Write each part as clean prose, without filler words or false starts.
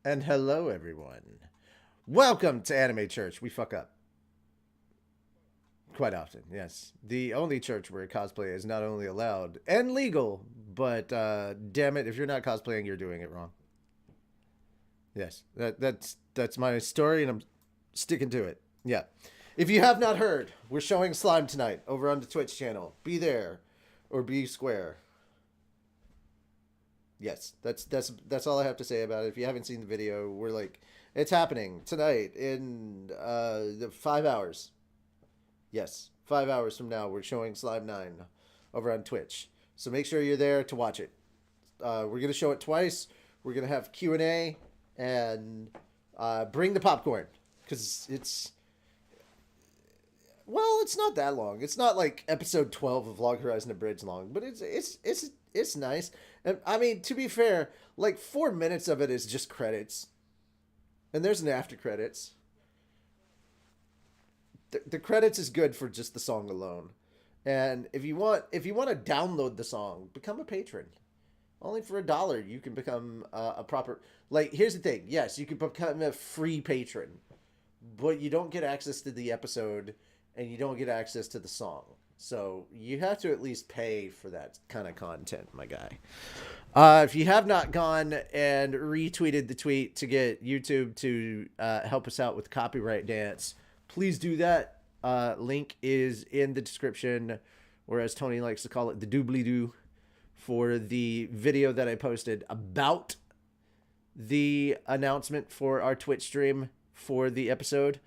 And hello, everyone. Welcome to Anime Church. We fuck up quite often, yes. The only church where cosplay is not only allowed and legal, but damn it, if you're not cosplaying, you're doing it wrong. Yes, that's my story, and I'm sticking to it. Yeah. If you have not heard, we're showing slime tonight over on the Twitch channel. Be there, or be square. Yes, that's all I have to say about it. If you haven't seen the video, we're like, it's happening tonight in 5 hours. Yes, 5 hours from now, we're showing Slime 9 over on Twitch. So make sure you're there to watch it. We're gonna show it twice. We're gonna have Q&A and bring the popcorn because it's not that long. It's not like episode 12 of Log Horizon Abridged long, but it's nice. And I mean, to be fair, like 4 minutes of it is just credits, and there's an after credits. The credits is good for just the song alone. And if you want to download the song, become a patron. Only for $1, you can become a proper. Like, here's the thing. Yes, you can become a free patron, but you don't get access to the episode, and you don't get access to the song. So you have to at least pay for that kind of content, my guy. If you have not gone and retweeted the tweet to get YouTube to help us out with copyright dance, please do that. Link is in the description, or as Tony likes to call it, the doobly-doo, for the video that I posted about the announcement for our Twitch stream for the episode.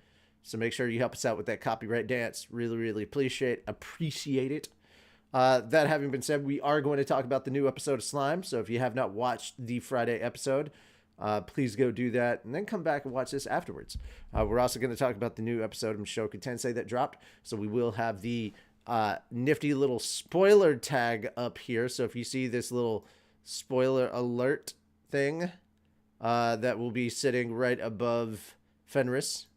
So make sure you help us out with that copyright dance. Really, really appreciate it. That having been said, we are going to talk about the new episode of Slime. So if you have not watched the Friday episode, please go do that and then come back and watch this afterwards. We're also going to talk about the new episode of Mushoku Tensei that dropped. So we will have the nifty little spoiler tag up here. So if you see this little spoiler alert thing that will be sitting right above Fenris,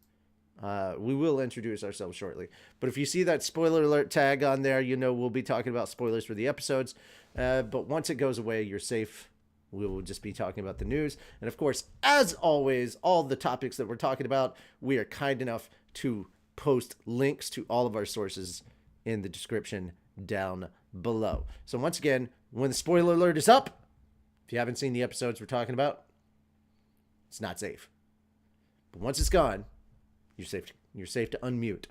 we will introduce ourselves shortly. But if you see that spoiler alert tag on there, you know we'll be talking about spoilers for the episodes. But once it goes away, you're safe. We will just be talking about the news. And of course, as always, all the topics that we're talking about, we are kind enough to post links to all of our sources in the description down below. So once again, when the spoiler alert is up, if you haven't seen the episodes we're talking about, it's not safe. But once it's gone, you're safe to unmute.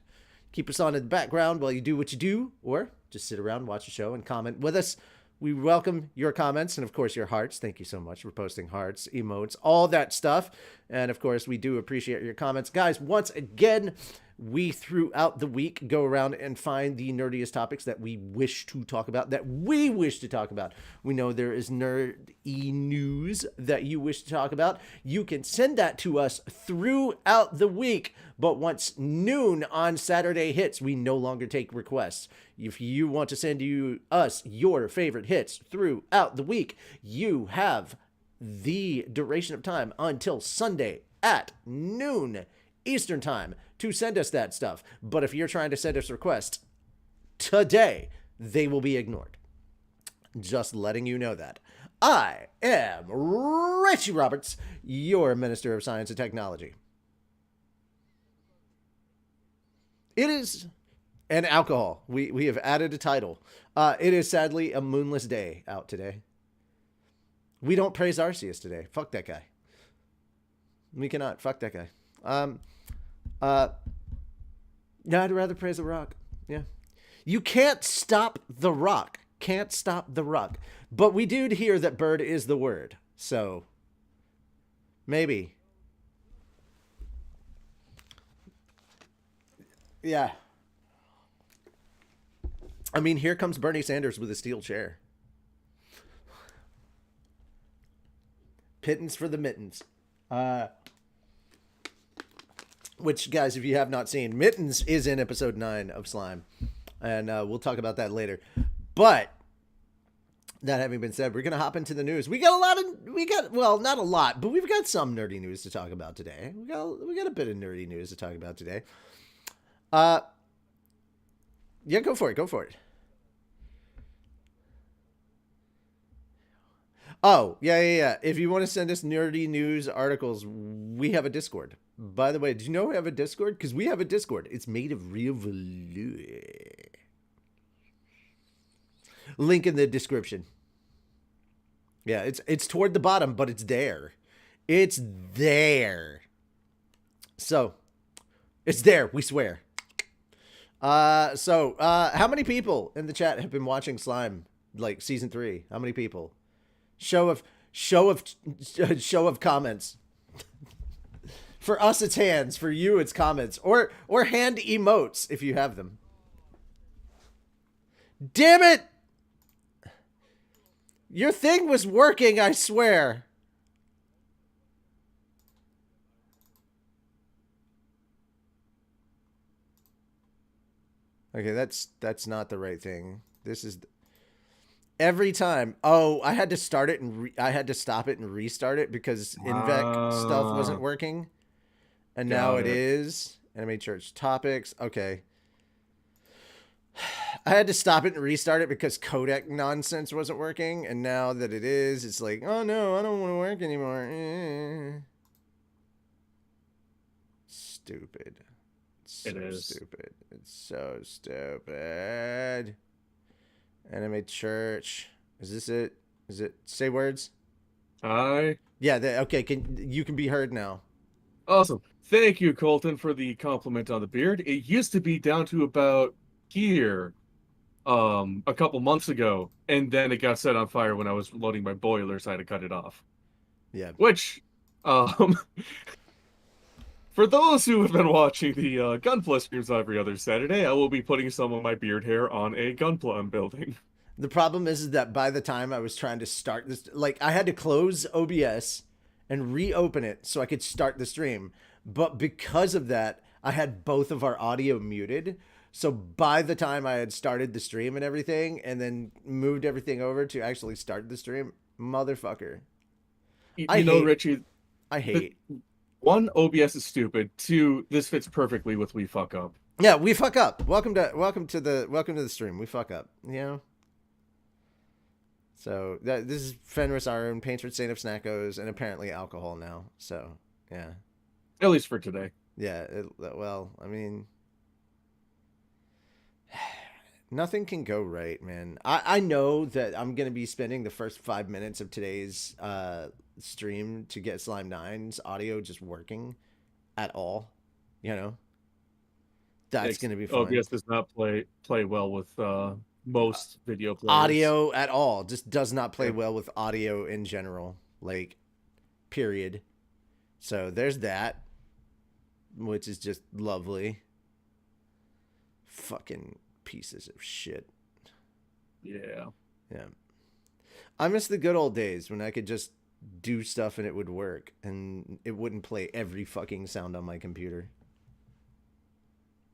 Keep us on in the background while you do what you do, or just sit around, watch the show, and comment with us. We welcome your comments and, of course, your hearts. Thank you so much for posting hearts, emotes, all that stuff. And, of course, we do appreciate your comments. Guys, once again, we throughout the week go around and find the nerdiest topics that we wish to talk about, We know there is nerdy news that you wish to talk about. You can send that to us throughout the week. But once noon on Saturday hits, we no longer take requests. If you want to send us your favorite hits throughout the week, you have the duration of time until Sunday at noon Eastern time to send us that stuff. But if you're trying to send us requests today, they will be ignored. Just letting you know that. I am Richie Roberts, your Minister of Science and Technology. It is an alcohol. We have added a title. It is sadly a moonless day out today. We don't praise Arceus today. Fuck that guy. We cannot. Fuck that guy. Yeah, I'd rather praise The Rock. Yeah. You can't stop The Rock. Can't stop The Rock. But we do hear that bird is the word. So, maybe. Yeah. I mean, here comes Bernie Sanders with a steel chair. Pittance for the mittens. Which, guys, if you have not seen, Mittens is in episode 9 of Slime. And we'll talk about that later. But, that having been said, we're going to hop into the news. Well, not a lot, but we've got some nerdy news to talk about today. We got a bit of nerdy news to talk about today. Yeah, go for it. Oh, yeah, yeah, yeah. If you want to send us nerdy news articles, we have a Discord. By the way, did you know we have a Discord? Because we have a Discord. It's made of real velour. Link in the description. Yeah, it's toward the bottom, but it's there. It's there. So, it's there. We swear. How many people in the chat have been watching Slime like season 3? How many people? Show of comments. For us, it's hands. For you, it's comments or hand emotes if you have them. Damn it! Your thing was working, I swear. Okay, that's not the right thing. This is every time. Oh, I had to start it and I had to stop it and restart it because Invec stuff wasn't working. And now it is. Anime Church topics. Okay. I had to stop it and restart it because codec nonsense wasn't working. And now that it is, it's like, oh no, I don't want to work anymore. Stupid. It is stupid. It's so stupid. Anime Church. Is this it? Is it? Say words. Hi. Yeah. Okay. You can be heard now. Awesome. Thank you, Colton, for the compliment on the beard. It used to be down to about here, a couple months ago, and then it got set on fire when I was loading my boiler, so I had to cut it off. Yeah. Which, for those who have been watching the Gunpla streams every other Saturday, I will be putting some of my beard hair on a Gunpla I'm building. The problem is that by the time I was trying to start this, like I had to close OBS and reopen it so I could start the stream. But because of that, I had both of our audio muted. So by the time I had started the stream and everything, and then moved everything over to actually start the stream, motherfucker. Richie, I hate. One, OBS is stupid. Two, this fits perfectly with We Fuck Up. Yeah, we fuck up. Welcome to the stream. We fuck up. You know. So this is Fenris, our own patron saint of snackos, and apparently alcohol now. So yeah. At least for today. Yeah. Well, I mean, nothing can go right, man. I know that I'm gonna be spending the first 5 minutes of today's stream to get Slime 9's audio just working at all. You know. That's gonna be fun. OBS does not play well with most video players. Audio at all just does not play well with audio in general, like period. So there's that, which is just lovely. Fucking pieces of shit. Yeah. I miss the good old days when I could just do stuff and it would work and it wouldn't play every fucking sound on my computer.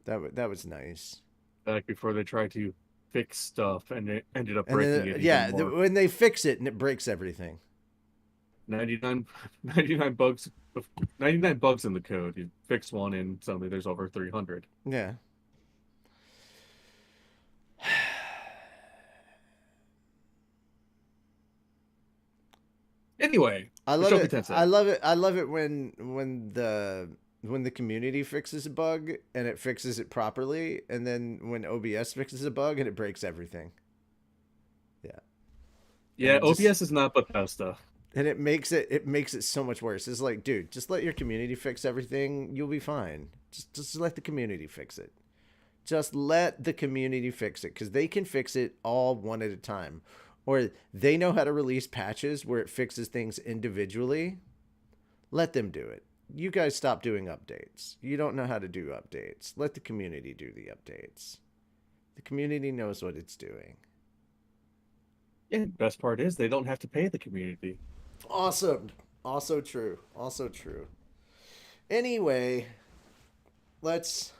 That was nice. Back before they tried to fix stuff and it ended up breaking it. Yeah, when they fix it and it breaks everything. 99 bugs in the code. You fix one and suddenly there's over 300. Yeah. Anyway, I love it. I love it when the community fixes a bug and it fixes it properly, and then when OBS fixes a bug and it breaks everything. Yeah, OBS is not Bethesda. And it makes it so much worse. It's like, dude, just let your community fix everything. You'll be fine. Just let the community fix it. Just let the community fix it, because they can fix it all one at a time. Or they know how to release patches where it fixes things individually. Let them do it. You guys stop doing updates. You don't know how to do updates. Let the community do the updates. The community knows what it's doing. Yeah, the best part is they don't have to pay the community. Awesome. Also true. Also true. Anyway, let's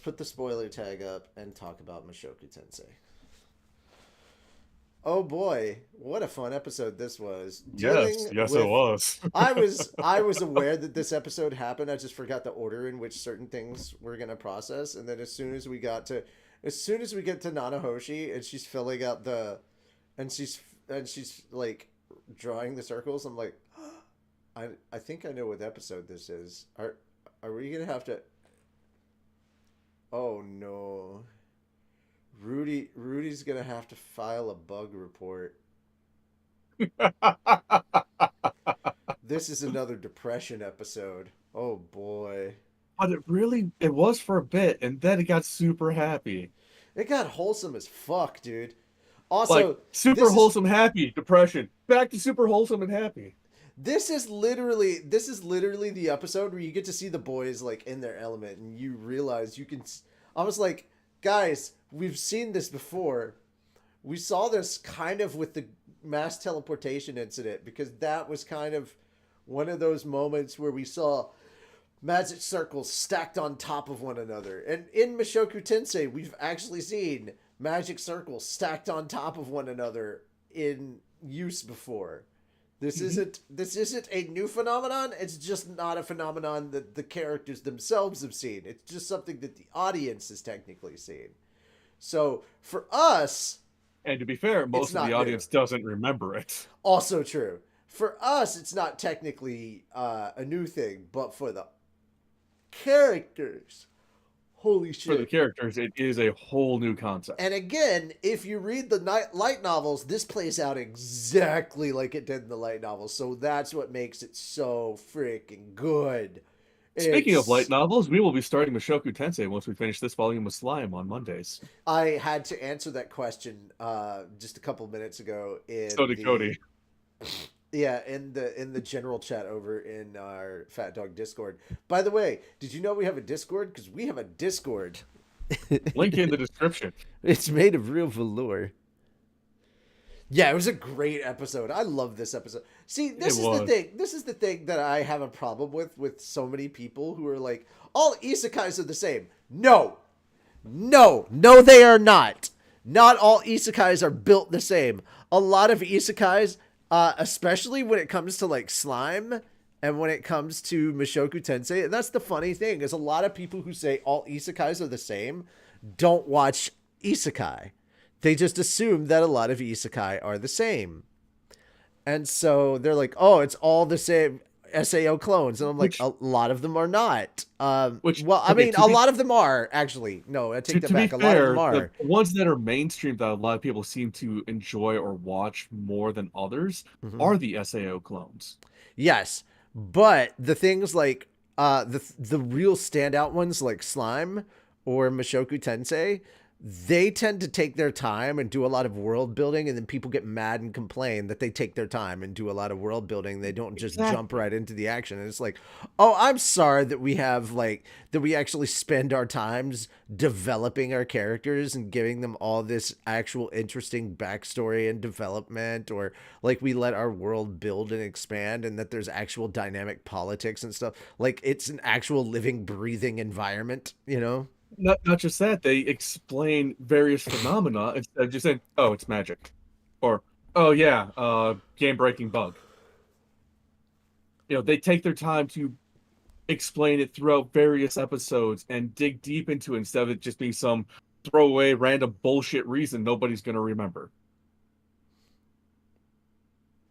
put the spoiler tag up and talk about Mushoku Tensei. Oh boy, what a fun episode this was. Yes, it was. I was aware that this episode happened. I just forgot the order in which certain things were gonna process. And then as soon as we get to Nanahoshi and she's filling out she's like drawing the circles. I'm like, I think I know what episode this is. Are we gonna have to? Oh no, Rudy's gonna have to file a bug report. This is another depression episode. Oh boy. But it was for a bit, and then it got super happy. It got wholesome as fuck, dude. Like Also, super wholesome, happy, depression, back to super wholesome and happy. this is literally the episode where you get to see the boys like in their element, and you realize you can. I was like, guys, we've seen this before. We saw this kind of with the mass teleportation incident, because that was kind of one of those moments where we saw magic circles stacked on top of one another. And in Mushoku Tensei, we've actually seen magic circles stacked on top of one another in use before. This isn't a new phenomenon. It's just not a phenomenon that the characters themselves have seen. It's just something that the audience has technically seen. So for us, and to be fair, most of the audience doesn't remember it. Also true. For us, it's not technically a new thing, but for the characters, holy shit. For the characters, it is a whole new concept. And again, if you read the light novels, this plays out exactly like it did in the light novels. So that's what makes it so freaking good. Speaking of light novels, we will be starting Mushoku Tensei once we finish this volume of Slime on Mondays. I had to answer that question just a couple minutes ago. So did Cody. Yeah, in the general chat over in our Fat Dog Discord. By the way, did you know we have a Discord? Because we have a Discord. Link in the description. It's made of real velour. Yeah, it was a great episode. I love this episode. See, this is the thing. This is the thing that I have a problem with so many people who are like, all isekais are the same. No, they are not. Not all isekais are built the same. A lot of isekais, especially when it comes to like slime and when it comes to Mushoku Tensei, and that's the funny thing, is a lot of people who say all isekais are the same don't watch isekai. They just assume that a lot of isekai are the same. And so they're like, oh, it's all the same SAO clones. And I'm like, a lot of them are not. A lot of them are, actually. No, I take that back. A lot of them are. The ones that are mainstream that a lot of people seem to enjoy or watch more than others are the SAO clones. Yes. But the things like the real standout ones like Slime or Mushoku Tensei, they tend to take their time and do a lot of world building, and then people get mad and complain that they take their time and do a lot of world building. They don't just jump right into the action. And it's like, oh, I'm sorry that we actually spend our times developing our characters and giving them all this actual interesting backstory and development, or like we let our world build and expand, and that there's actual dynamic politics and stuff. Like it's an actual living, breathing environment, you know? Not just that, they explain various phenomena instead of just saying, oh, it's magic. Or, oh yeah, game-breaking bug. You know, they take their time to explain it throughout various episodes and dig deep into it instead of it just being some throwaway random bullshit reason nobody's going to remember.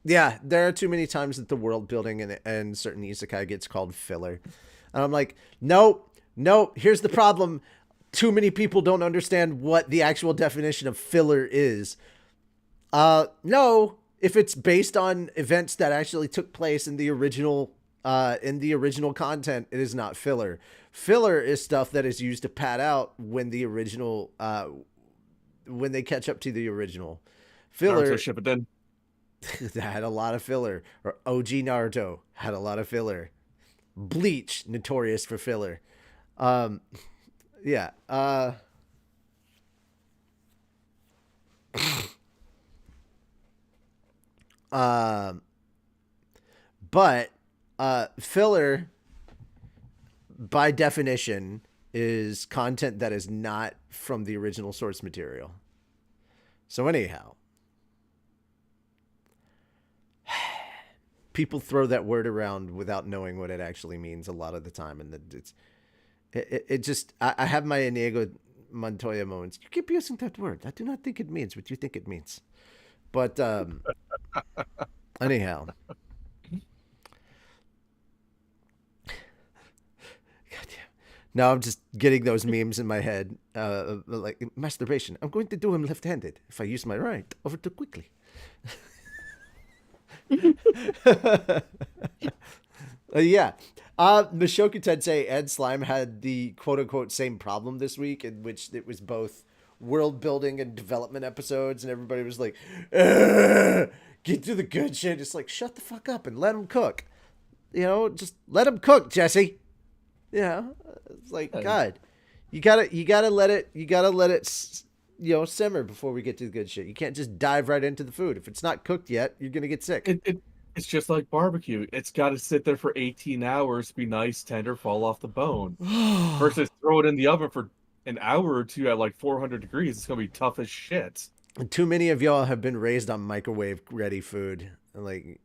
Yeah, there are too many times that the world building and certain isekai gets called filler. And I'm like, nope. Here's the problem. Too many people don't understand what the actual definition of filler is. No, if it's based on events that actually took place in the original content, it is not filler. Filler is stuff that is used to pad out when the original, when they catch up to the original. Filler. Naruto Shippuden had a lot of filler. Or OG Naruto had a lot of filler. Bleach, notorious for filler. Yeah. But filler by definition is content that is not from the original source material. So anyhow, people throw that word around without knowing what it actually means a lot of the time, and it just I have my Inigo Montoya moments. You keep using that word. I do not think it means what you think it means. But anyhow, goddamn. Now I'm just getting those memes in my head, like masturbation. I'm going to do him left-handed if I use my right over too quickly. Yeah. Mushoku Tensei and Slime had the quote unquote same problem this week, in which it was both world building and development episodes, and everybody was like, get to the good shit. It's like, shut the fuck up and let them cook. Just let them cook, Jesse. Yeah. It's like, God, you gotta let it, simmer before we get to the good shit. You can't just dive right into the food. If it's not cooked yet, you're going to get sick. It's just like barbecue. It's got to sit there for 18 hours, be nice, tender, fall off the bone. Versus throw it in the oven for an hour or two at like 400 degrees. It's going to be tough as shit. And too many of y'all have been raised on microwave ready food. Like,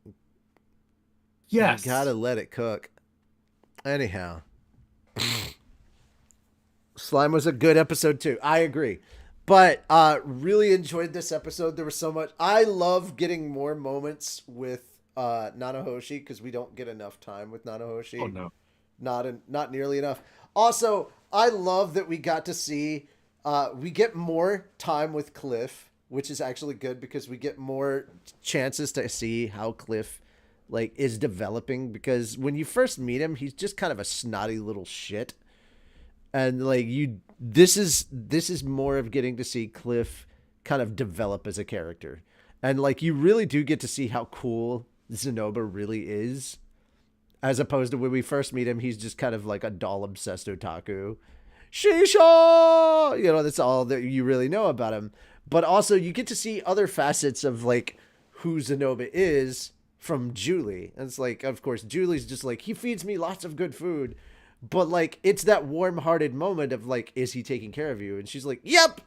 yes, you gotta let it cook. Anyhow, Slime was a good episode too. I agree. But really enjoyed this episode. There was so much. I love getting more moments with Nanahoshi, because we don't get enough time with Nanahoshi. Oh no, not nearly enough. Also, I love that we got to see. We get more time with Cliff, which is actually good because we get more chances to see how Cliff is developing. Because when you first meet him, he's just kind of a snotty little shit. And this is more of getting to see Cliff kind of develop as a character. And you really do get to see how cool Zenoba really is. As opposed to when we first meet him, he's just kind of like a doll obsessed otaku. Shisha! That's all that you really know about him. But also you get to see other facets of who Zenoba is from Julie. And it's of course, Julie's just he feeds me lots of good food. But it's that warm-hearted moment of is he taking care of you? And she's like, yep,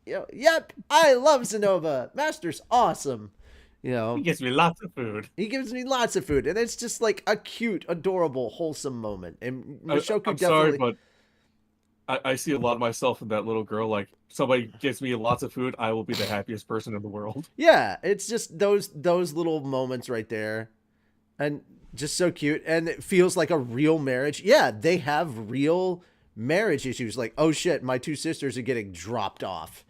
yep, I love Zenoba. Master's awesome. He gives me lots of food. He gives me lots of food, and it's just a cute, adorable, wholesome moment. And Mushoku I'm definitely. Sorry, but I see a lot of myself in that little girl. Somebody gives me lots of food, I will be the happiest person in the world. Yeah, it's just those little moments right there, and just so cute, and it feels like a real marriage. Yeah, they have real marriage issues. Oh shit, my two sisters are getting dropped off.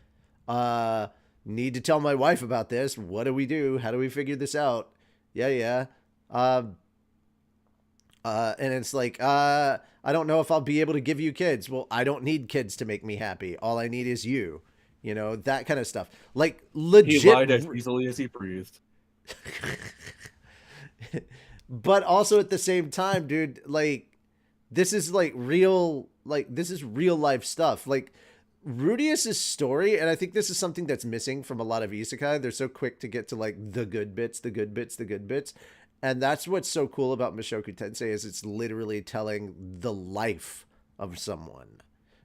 Need to tell my wife about this. What do we do? How do we figure this out? Yeah. And it's I don't know if I'll be able to give you kids. Well, I don't need kids to make me happy. All I need is you. That kind of stuff. Legit. He lied as easily as he breathed. But also at the same time, dude, this is real, this is real life stuff. Rudius's story, and I think this is something that's missing from a lot of isekai. They're so quick to get to the good bits, the good bits, the good bits. And that's what's so cool about Mushoku Tensei, is it's literally telling the life of someone.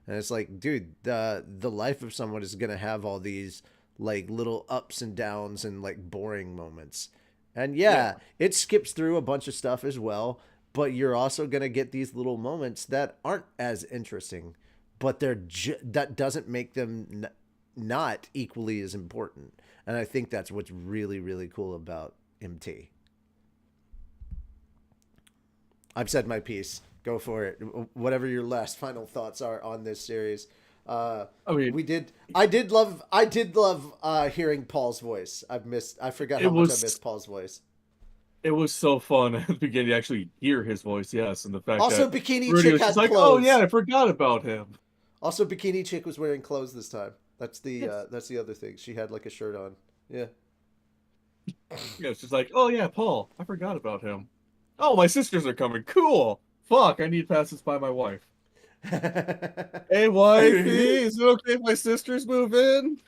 And it's dude, the life of someone is going to have all these little ups and downs and boring moments. And yeah, it skips through a bunch of stuff as well, but you're also going to get these little moments that aren't as interesting, but that doesn't make them not equally as important. And I think that's what's really, really cool about MT. I've said my piece. Go for it. Whatever your last final thoughts are on this series. I did love hearing Paul's voice. I forgot how much I missed Paul's voice. It was so fun at the beginning to actually hear his voice, yes, and the fact also that Bikini Rudy Chick was had just clothes. oh yeah, I forgot about him. Also, Bikini Chick was wearing clothes this time. That's the other thing. She had a shirt on. Yeah. Yeah, it's just oh yeah, Paul, I forgot about him. Oh, my sisters are coming. Cool. Fuck, I need to pass this by my wife. Hey, wifey, is it okay if my sisters move in?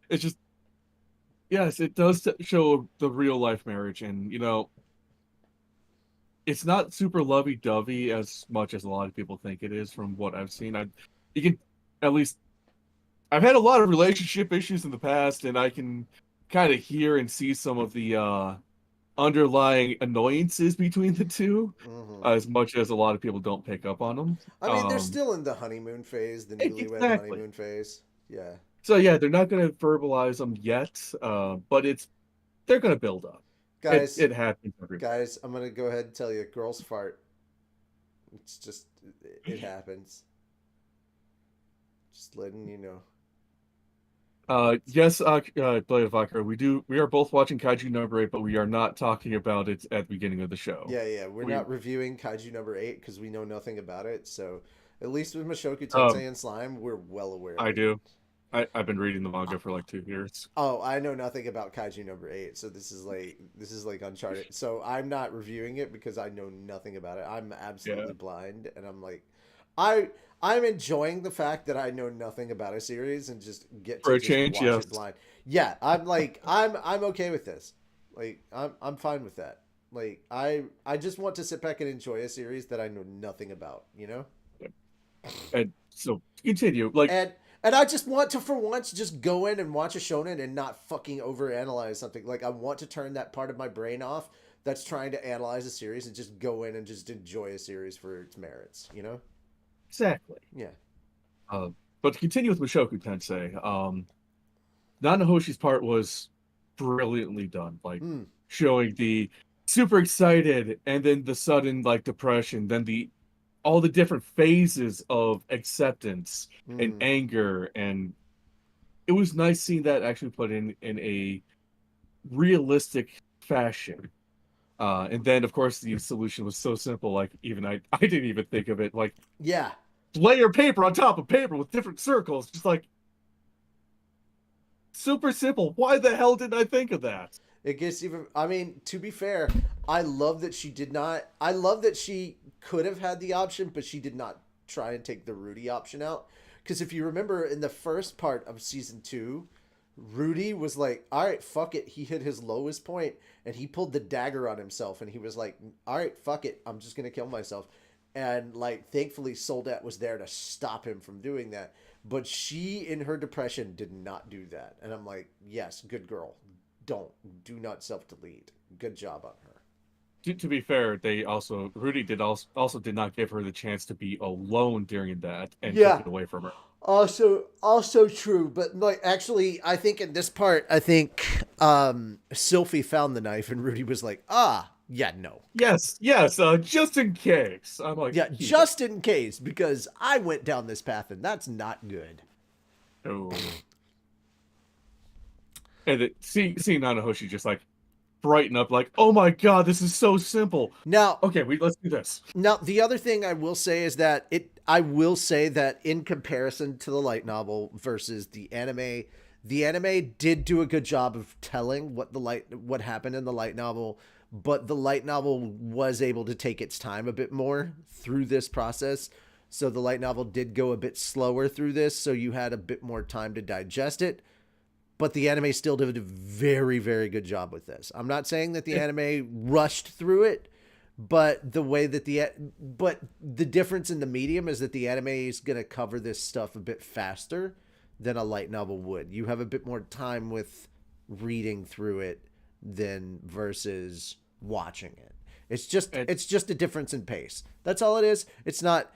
It's just, yes, it does show the real life marriage, and it's not super lovey-dovey as much as a lot of people think it is. From what I've seen, you can at least, I've had a lot of relationship issues in the past, and I can kind of hear and see some of the underlying annoyances between the two, Hmm. as much as a lot of people don't pick up on them. I mean, they're still in the honeymoon phase, the newlywed Exactly. honeymoon phase. Yeah. So yeah, they're not going to verbalize them yet, but they're going to build up. It Guys, it happens every. guys, I'm gonna go ahead and tell you, girls fart. It's just, it happens. Just letting you know. Yes, Blade of Akira, we are both watching Kaiju number 8, but we are not talking about it at the beginning of the show. Yeah, yeah. We're We not reviewing Kaiju number 8 because we know nothing about it. So, at least with Mushoku um Tensei and Slime, we're well aware of I it. do. I've been reading the manga for like 2 years. Oh, I know nothing about Kaiju number 8, so this is like Uncharted. So I'm not reviewing it because I know nothing about it. I'm Yeah. absolutely blind, and I'm like, I I'm enjoying the fact that I know nothing about a series and just get For to a just change, watch yes. it blind. Yeah, I'm like I'm okay with this. Like I'm fine with that. Like I just want to sit back and enjoy a series that I know nothing about, you know? And so to continue, like And I just want to, for once, just go in and watch a shonen and not fucking overanalyze something. Like, I want to turn that part of my brain off that's trying to analyze a series and just go in and just enjoy a series for its merits, you know? exactly. Yeah. Uh, but to continue with Mushoku Tensei, Nanahoshi's part was brilliantly done, like Hmm. showing the super excited and then the sudden like depression, then the all the different phases of acceptance and Hmm. anger, and it was nice seeing that actually put in a realistic fashion. And then of course the solution was so simple, like even I didn't even think of it, like Yeah. layer paper on top of paper with different circles, just like super simple. Why the hell didn't I think of that? It gets even, I mean, to be fair, I love that she did not, I love that she could have had the option, but she did not try and take the Rudy option out. Because if you remember in the first part of season 2, Rudy was like, all right, fuck it. He hit his lowest point and he pulled the dagger on himself and he was like, all right, fuck it. I'm just going to kill myself. And like, thankfully, Soldat was there to stop him from doing that. But she, in her depression, did not do that. And I'm like, yes, good girl. Don't. Do not self delete. Good job on her. To be fair, they also Rudy did also did not give her the chance to be alone during that and took Yeah. it away from her. Also true, but like actually I think in this part I think Sylphie found the knife and Rudy was like, "Ah, yeah, no." Yes, yes, just in case. I'm like, Yeah, keep it. just in case because I went down this path and that's not good. Oh. And seeing Nanahoshi just like brighten up, like, oh my god, this is so simple. Now, Okay, let's do this. Now, the other thing I will say is that I will say that in comparison to the light novel versus the anime did do a good job of telling what happened in the light novel, but the light novel was able to take its time a bit more through this process. So the light novel did go a bit slower through this, so you had a bit more time to digest it. But the anime still did a very, very good job with this. I'm not saying that the anime rushed through it, but the difference in the medium is that the anime is going to cover this stuff a bit faster than a light novel would. You have a bit more time with reading through it than versus watching it. And It's just a difference in pace. That's all it is. It's not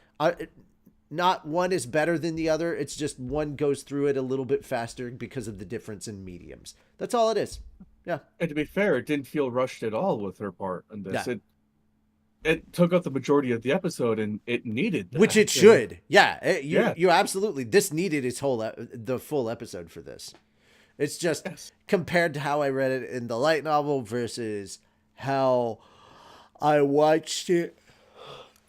one is better than the other. It's just one goes through it a little bit faster because of the difference in mediums. That's all it is. Yeah. and to be fair, it didn't feel rushed at all with her part in this. Yeah. It took up the majority of the episode, and it needed that. Which it And should. Yeah. yeah, You absolutely, this needed the full episode for this. It's just yes. compared to how I read it in the light novel versus how I watched it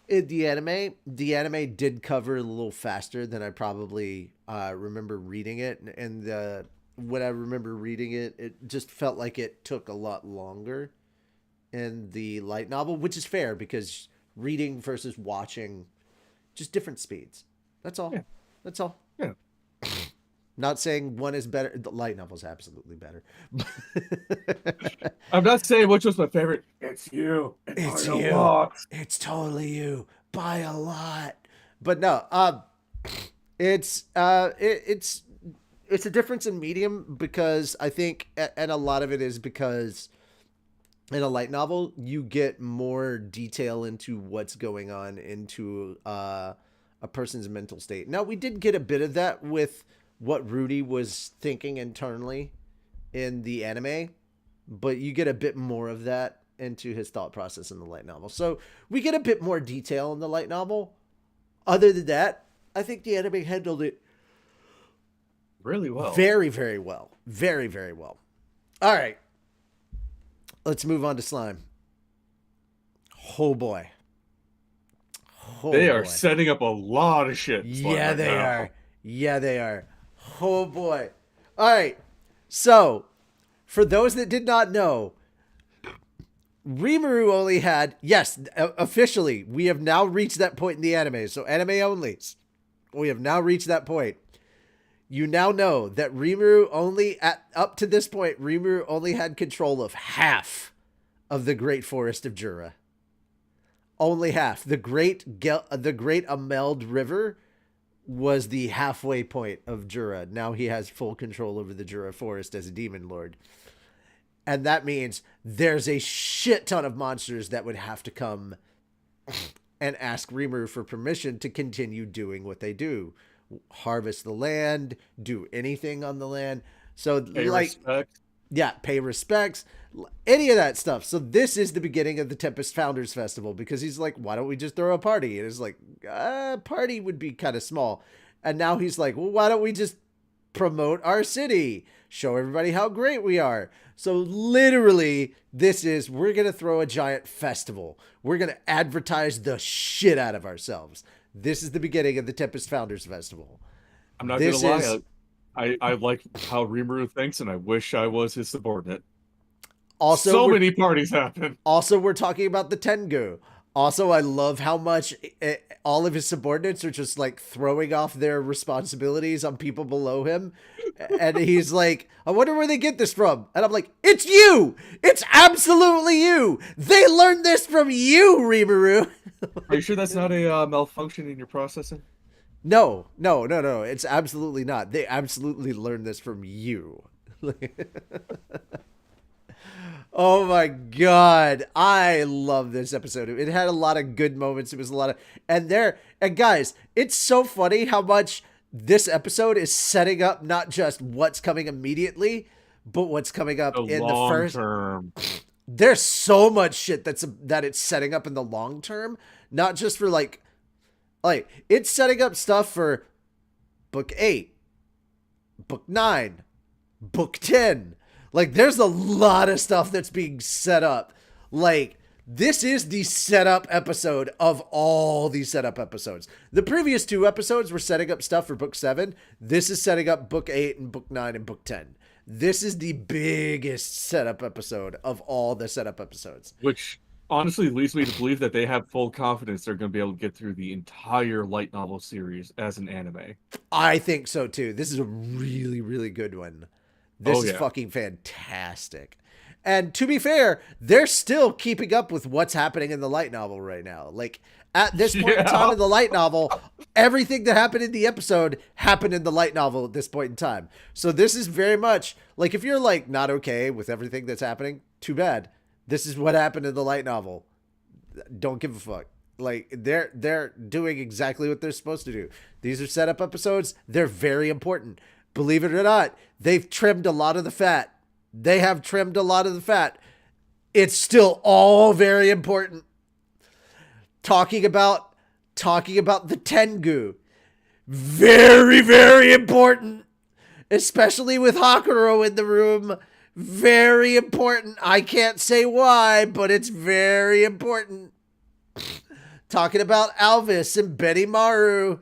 in the anime did cover a little faster than I probably remember reading it. And when I remember reading it, it just felt like it took a lot longer in the light novel, which is fair because reading versus watching, just different speeds. That's all. Yeah. That's all. Yeah. Not saying one is better. The light novel's absolutely better. I'm not saying which was my favorite. It's you. It's By a you. lot. It's totally you by a lot. But no, it's a difference in medium because I think, and a lot of it is because In a light novel, you get more detail into what's going on into a person's mental state. Now, we did get a bit of that with what Rudy was thinking internally in the anime, but you get a bit more of that into his thought process in the light novel. So we get a bit more detail in the light novel. Other than that, I think the anime handled it really well. Very, very well. Very, very well. All right. Let's move on to slime. Oh boy. They are setting up a lot of shit. Yeah, they are. Yeah, they are. Oh boy. All right. So, for those that did not know, Rimuru only had, yes, officially, we have now reached that point in the anime. So, anime only. We have now reached that point. You now know that Rimuru only, up to this point, Rimuru only had control of half of the Great Forest of Jura. Only half. The Great Ameld River was the halfway point of Jura. Now he has full control over the Jura Forest as a demon lord. And that means there's a shit ton of monsters that would have to come and ask Rimuru for permission to continue doing what they do. Harvest the land, do anything on the land. So pay respect. Yeah, pay respects, any of that stuff. So this is the beginning of the Tempest Founders Festival, because he's like, why don't we just throw a party? And it's like, party would be kind of small. And now he's like, well, why don't we just promote our city? Show everybody how great we are. So literally, we're going to throw a giant festival. We're going to advertise the shit out of ourselves. This is the beginning of the Tempest Founders Festival. I'm not going to lie. I like how Rimuru thinks, and I wish I was his subordinate. Also, so many parties happen. Also, we're talking about the Tengu. Also, I love how much all of his subordinates are just like throwing off their responsibilities on people below him. And he's like, I wonder where they get this from. And I'm like, it's you! It's absolutely you! They learned this from you, Rimuru! Are you sure that's not a malfunction in your processing? No. It's absolutely not. They absolutely learned this from you. Oh my God. I love this episode. It had a lot of good moments. It was a lot of, and guys, it's so funny how much this episode is setting up not just what's coming immediately, but what's coming up in the first term. There's so much shit that it's setting up in the long term, not just for like it's setting up stuff for book 8, book 9, book 10. Like, there's a lot of stuff that's being set up. Like, this is the setup episode of all these setup episodes. The previous 2 episodes were setting up stuff for book 7. This is setting up book 8 and book 9 and book 10. This is the biggest setup episode of all the setup episodes. Which honestly leads me to believe that they have full confidence they're going to be able to get through the entire light novel series as an anime. I think so, too. This is a really, really good one. This is fucking fantastic. And to be fair, they're still keeping up with what's happening in the light novel right now. Like, at this point in time in the light novel, everything that happened in the episode happened in the light novel at this point in time. So this is very much, like, if you're, like, not okay with everything that's happening, too bad. This is what happened in the light novel. Don't give a fuck. Like, they're doing exactly what they're supposed to do. These are setup episodes. They're very important. Believe it or not, they've trimmed a lot of the fat. They have trimmed a lot of the fat. It's still all very important. Talking about the Tengu. Very, very important. Especially with Hakuro in the room. Very important. I can't say why, but it's very important. Talking about Alvis and Benimaru.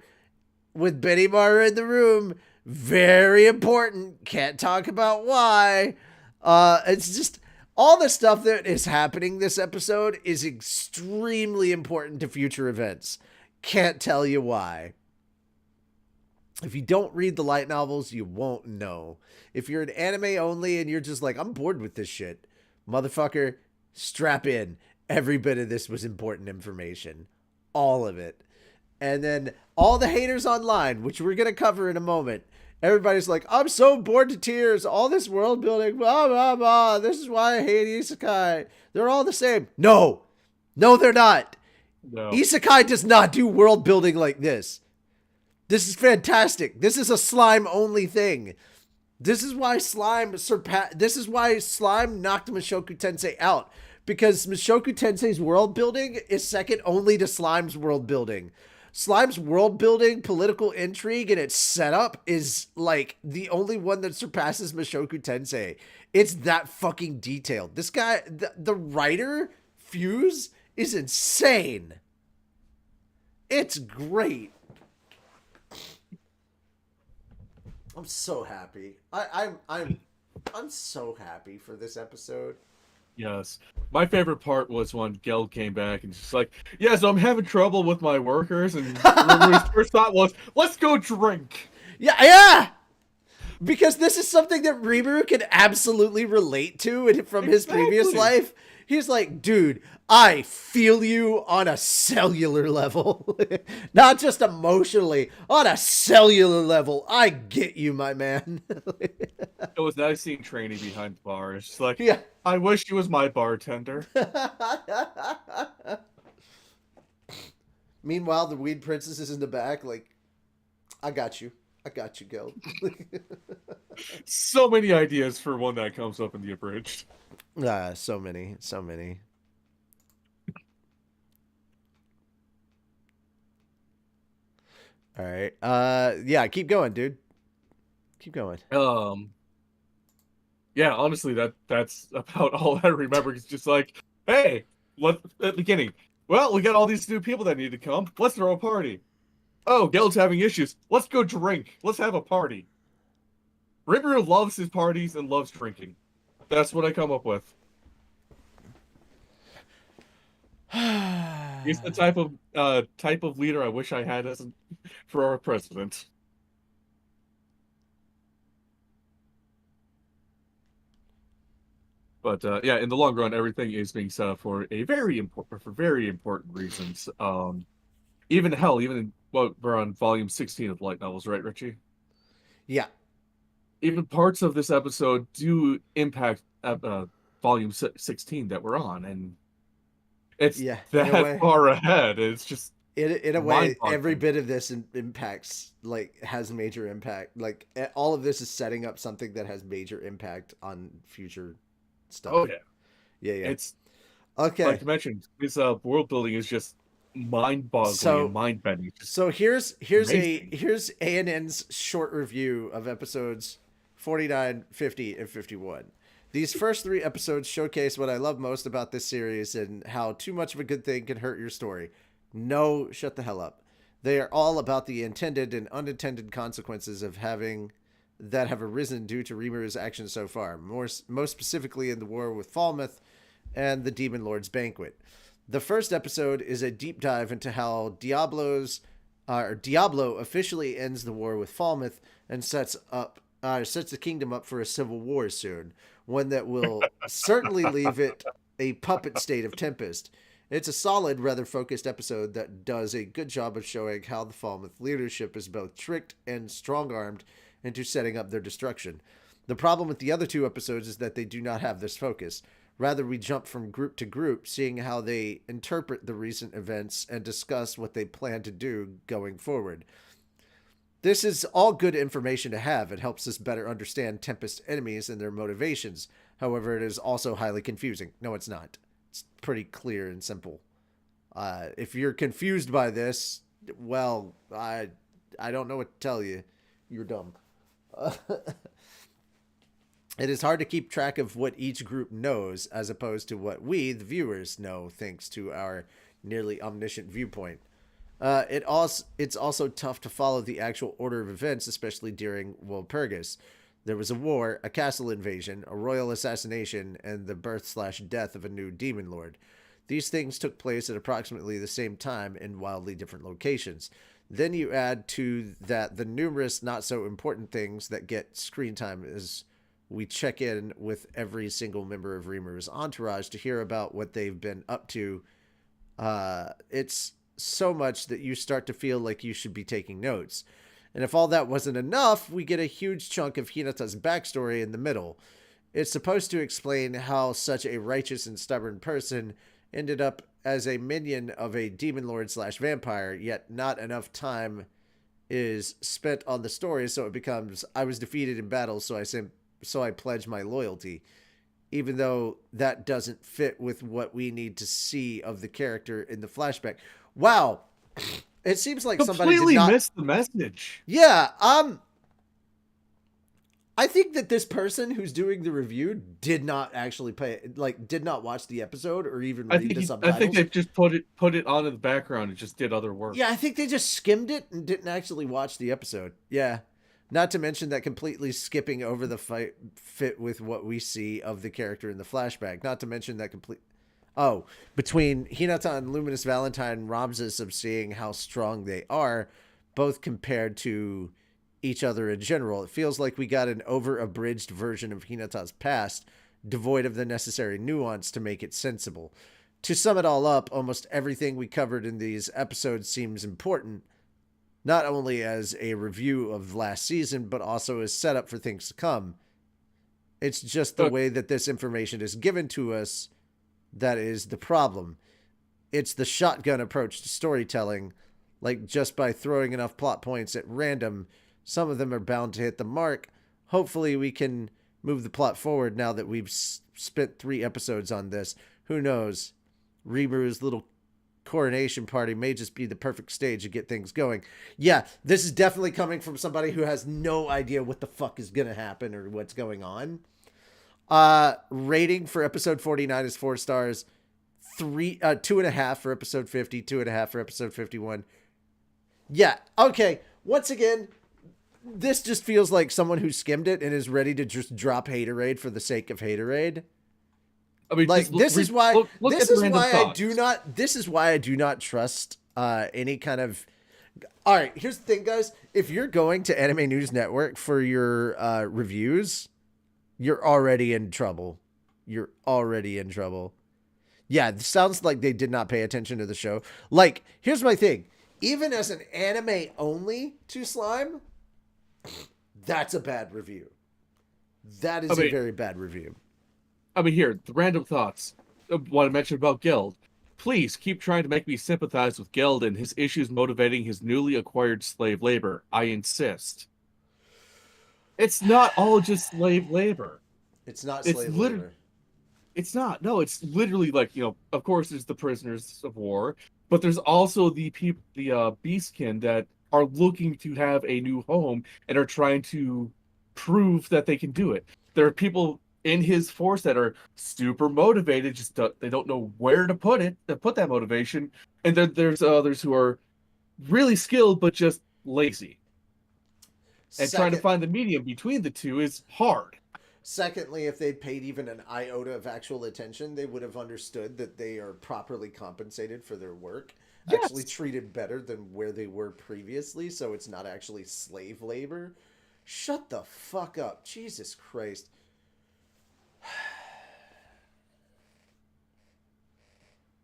With Benimaru in the room. Very important. Can't talk about why. It's just all the stuff that is happening this episode is extremely important to future events. Can't tell you why. If you don't read the light novels, you won't know. If you're an anime only and you're just like, I'm bored with this shit, motherfucker, strap in. Every bit of this was important information. All of it. And then all the haters online, which we're going to cover in a moment. Everybody's like, I'm so bored to tears. All this world building, blah, blah, blah. This is why I hate isekai. They're all the same. No. No, they're not. No. Isekai does not do world building like this. This is fantastic. This is a slime only thing. This is why slime knocked Mushoku Tensei out. Because Mushoku Tensei's world building is second only to Slime's world building. Slime's world building, political intrigue, and its setup is like the only one that surpasses Mushoku Tensei. It's that fucking detailed. This guy, the writer, Fuse, is insane. It's great. I'm so happy. I'm so happy for this episode. Yes. My favorite part was when Geld came back and just like, yeah, so I'm having trouble with my workers, and his first thought was, let's go drink. Yeah. Because this is something that Rimuru can absolutely relate to from his previous life. He's like, dude, I feel you on a cellular level. Not just emotionally, on a cellular level. I get you, my man. It was nice seeing Trainee behind the bar. It's just like, yeah. I wish he was my bartender. Meanwhile, the weed princess is in the back like, I got you, Geld. So many ideas for one that comes up in the abridged. So many. All right. Yeah, keep going, dude. Keep going. Yeah, honestly, that's about all I remember. It's just like, hey, at the beginning, well, we got all these new people that need to come. Let's throw a party. Oh, Geld's having issues. Let's go drink. Let's have a party. Rimuru loves his parties and loves drinking. That's what I come up with. He's the type of leader I wish I had for our president. But yeah, in the long run, everything is being set up for very important reasons. Even we're on volume 16 of light novels, right, Richie? Yeah. Even parts of this episode do impact volume 16 that we're on, and it's that far ahead. It's just in a way, every bit of this impacts, like, has major impact. Like, all of this is setting up something that has major impact on future stuff. Oh yeah. It's okay. Like you mentioned, this world building is just mind-boggling and mind-bending. So here's ANN's short review of episodes 49, 50, and 51. These first 3 episodes showcase what I love most about this series and how too much of a good thing can hurt your story. No, shut the hell up. They are all about the intended and unintended consequences of that have arisen due to Rimuru's actions so far, most specifically in the war with Falmouth and the Demon Lord's Banquet. The first episode is a deep dive into how Diablo officially ends the war with Falmouth and sets the kingdom up for a civil war soon, one that will certainly leave it a puppet state of Tempest. It's a solid, rather focused episode that does a good job of showing how the Falmouth leadership is both tricked and strong-armed into setting up their destruction. The problem with the other 2 episodes is that they do not have this focus. Rather, we jump from group to group, seeing how they interpret the recent events and discuss what they plan to do going forward. This is all good information to have. It helps us better understand Tempest's enemies and their motivations. However, it is also highly confusing. No, it's not. It's pretty clear and simple. If you're confused by this, well, I don't know what to tell you. You're dumb. It is hard to keep track of what each group knows as opposed to what we, the viewers, know thanks to our nearly omniscient viewpoint. It's also tough to follow the actual order of events, especially during Walpurgis. There was a war, a castle invasion, a royal assassination, and the birth/death of a new demon lord. These things took place at approximately the same time in wildly different locations. Then you add to that the numerous not-so-important things that get screen time as we check in with every single member of Rimuru's entourage to hear about what they've been up to. It's so much that you start to feel like you should be taking notes. And if all that wasn't enough, we get a huge chunk of Hinata's backstory in the middle. It's supposed to explain how such a righteous and stubborn person ended up as a minion of a demon lord slash vampire, yet not enough time is spent on the story, so it becomes, I was defeated in battle, so I pledge my loyalty, even though that doesn't fit with what we need to see of the character in the flashback. Wow. It seems like somebody did Completely not missed the message. Yeah, I think that this person who's doing the review did not actually did not watch the episode or even read the subtitles. I think they just put it on in the background and just did other work. Yeah, I think they just skimmed it and didn't actually watch the episode. Yeah. Not to mention that completely skipping over the fight fit with what we see of the character in the flashback. Not to mention that between Hinata and Luminous Valentine robs us of seeing how strong they are, both compared to each other in general. It feels like we got an over-abridged version of Hinata's past, devoid of the necessary nuance to make it sensible. To sum it all up, almost everything we covered in these episodes seems important, not only as a review of last season, but also as setup for things to come. It's just the way that this information is given to us that is the problem. It's the shotgun approach to storytelling, like just by throwing enough plot points at random, some of them are bound to hit the mark. Hopefully we can move the plot forward now that we've spent 3 episodes on this. Who knows? Rimuru's little coronation party may just be the perfect stage to get things going. Yeah, this is definitely coming from somebody who has no idea what the fuck is going to happen or what's going on. Rating for episode 49 is 4 stars. 2.5 for episode 50, 2.5 for episode 51. Yeah, okay. Once again, this just feels like someone who skimmed it and is ready to just drop haterade for the sake of haterade. I mean, like this is why I do not trust any kind of. All right, here's the thing, guys. If you're going to Anime News Network for your reviews, you're already in trouble. You're already in trouble. Yeah, it sounds like they did not pay attention to the show. Like, here's my thing. Even as an anime only to Slime, that's a bad review. That is a very bad review. I mean, here, the random thoughts. What I mentioned about Geld. Please keep trying to make me sympathize with Geld and his issues motivating his newly acquired slave labor. I insist. It's not all just slave labor. It's not slave labor. It's not. No, it's literally like, of course there's the prisoners of war, but there's also the beastkin that are looking to have a new home and are trying to prove that they can do it. There are people in his force that are super motivated, just they don't know where to put that motivation. And then there's others who are really skilled but just lazy. And trying to find the medium between the two is hard. Secondly, if they'd paid even an iota of actual attention, they would have understood that they are properly compensated for their work. Yes. Actually treated better than where they were previously, so it's not actually slave labor. Shut the fuck up. Jesus Christ.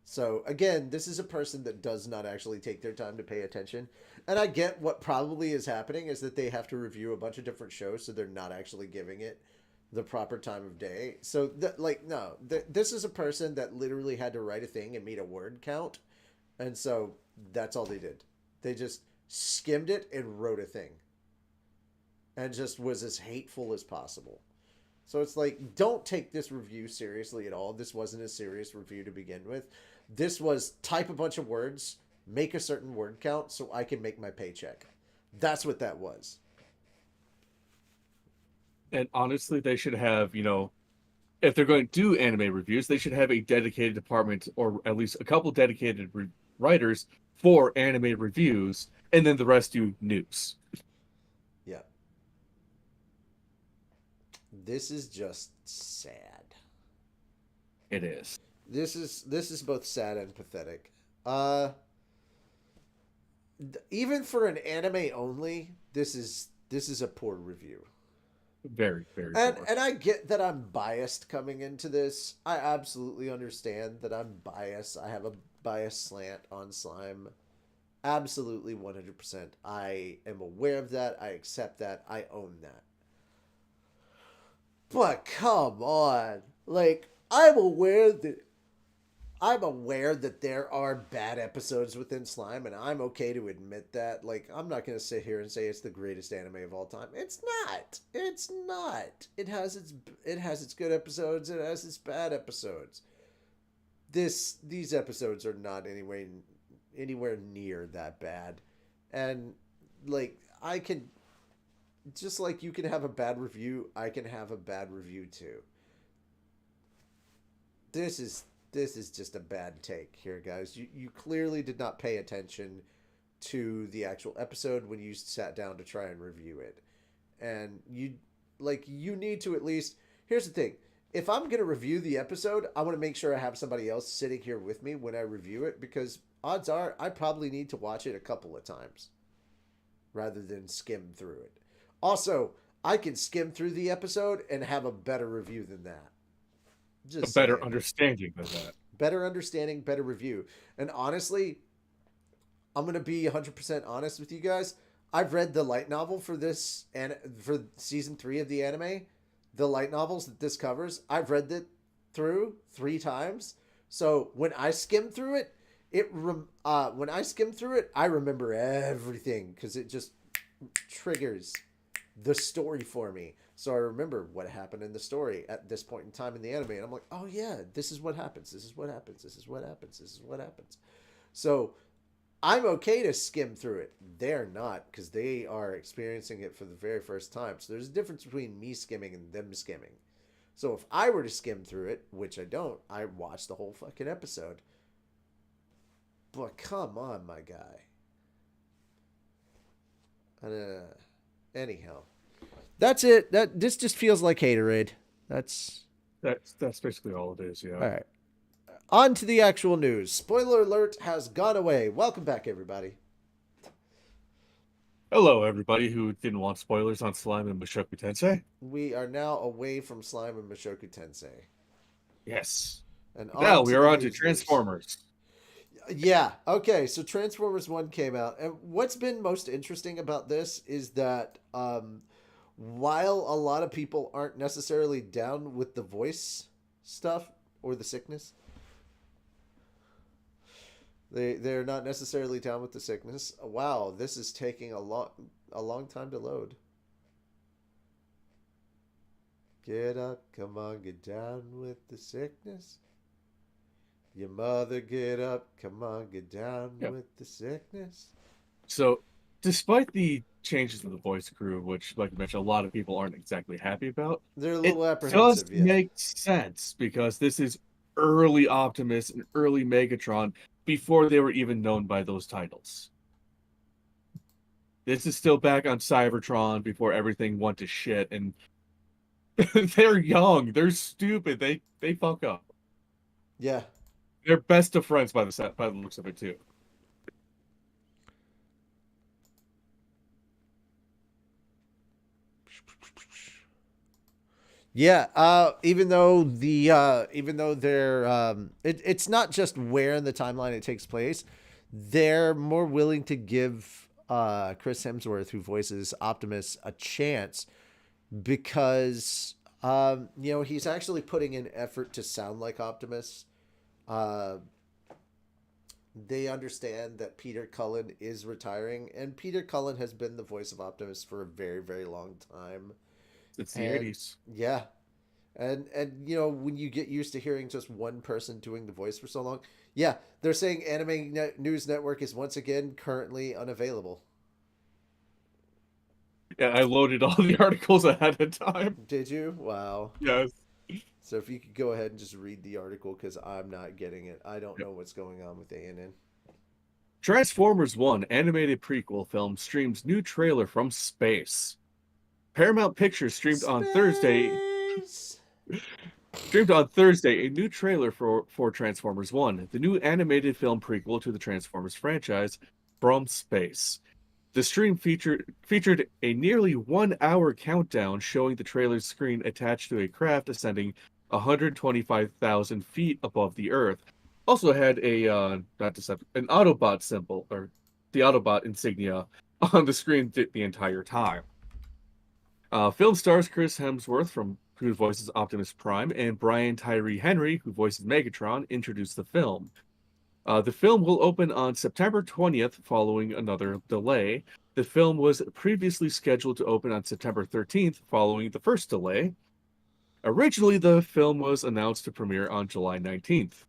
So, again, this is a person that does not actually take their time to pay attention. And I get what probably is happening is that they have to review a bunch of different shows, so they're not actually giving it the proper time of day. So, this is a person that literally had to write a thing and meet a word count. And so, that's all they did. They just skimmed it and wrote a thing. And just was as hateful as possible. So it's like, don't take this review seriously at all. This wasn't a serious review to begin with. This was type a bunch of words, make a certain word count so I can make my paycheck. That's what that was. And honestly, they should have, if they're going to do anime reviews, they should have a dedicated department or at least a couple dedicated writers for anime reviews, and then the rest do news. Yeah. This is just sad. It is. This is both sad and pathetic. Even for an anime only, this is a poor review. Very, very poor. And I get that I'm biased coming into this. I absolutely understand that I'm biased. I have a biased slant on Slime. Absolutely 100%. I am aware of that. I accept that. I own that. But come on. Like, I'm aware that there are bad episodes within Slime, and I'm okay to admit that. Like, I'm not gonna sit here and say it's the greatest anime of all time. It's not. It's not. It has its good episodes. It has its bad episodes. These episodes are not anywhere near that bad, and like I can just like you can have a bad review, I can have a bad review too. This is just a bad take here, guys. You clearly did not pay attention to the actual episode when you sat down to try and review it. And you need to at least here's the thing. If I'm going to review the episode, I want to make sure I have somebody else sitting here with me when I review it because odds are I probably need to watch it a couple of times rather than skim through it. Also, I can skim through the episode and have a better review than that. A Just better saying. understanding than that. Better understanding, better review. And honestly, I'm going to be 100% honest with you guys. I've read the light novel for this and for season 3 of the anime, the light novels that this covers. I've read it through 3 times. So when I skim through it, I remember everything because it just triggers the story for me. So I remember what happened in the story at this point in time in the anime, and I'm like, oh yeah, this is what happens. This is what happens. This is what happens. This is what happens. So I'm okay to skim through it. They're not because they are experiencing it for the very first time. So there's a difference between me skimming and them skimming. So if I were to skim through it, which I don't, I watch the whole fucking episode. But come on, my guy. Anyhow, that's it. This just feels like haterade. That's That's basically all it is, yeah. all right. On to the actual news. Spoiler alert has gone away. Welcome back, everybody. Hello, everybody who didn't want spoilers on Slime and Mushoku Tensei. We are now away from Slime and Mushoku Tensei. Yes. And Now we are on to news. Transformers. Yeah. Okay. So Transformers 1 came out. And what's been most interesting about this is that while a lot of people aren't necessarily down with the voice stuff or the sickness, they're not necessarily down with the sickness. Wow, this is taking a long time to load. Get up, come on, get down with the sickness. Your mother, get up, come on, get down with the sickness. So, despite the changes in the voice crew, which, like you mentioned, a lot of people aren't exactly happy about, they're a little it apprehensive. does make sense because this is early Optimus and early Megatron before they were even known by those titles. This is still back on Cybertron before everything went to shit, and they're young, they're stupid, they fuck up. Yeah. They're best of friends by the looks of it too. Yeah, even though they're it's not just where in the timeline it takes place, they're more willing to give Chris Hemsworth, who voices Optimus, a chance because he's actually putting in effort to sound like Optimus. They understand that Peter Cullen is retiring, and Peter Cullen has been the voice of Optimus for a very, very long time. It's the 80s. Yeah. And when you get used to hearing just one person doing the voice for so long, yeah, they're saying News Network is once again currently unavailable. Yeah, I loaded all the articles ahead of time. Did you? Wow. Yes. So if you could go ahead and just read the article because I'm not getting it. I don't know what's going on with ANN. Transformers 1 animated prequel film streams new trailer from space. Paramount Pictures streamed on Thursday a new trailer for Transformers 1, the new animated film prequel to the Transformers franchise, from space. The stream featured a nearly 1-hour countdown showing the trailer's screen attached to a craft ascending 125,000 feet above the Earth. Also had an Autobot symbol, or the Autobot insignia on the screen the entire time. Film stars Chris Hemsworth, who voices Optimus Prime, and Brian Tyree Henry, who voices Megatron, introduced the film. The film will open on September 20th following another delay. The film was previously scheduled to open on September 13th following the first delay. Originally, the film was announced to premiere on July 19th.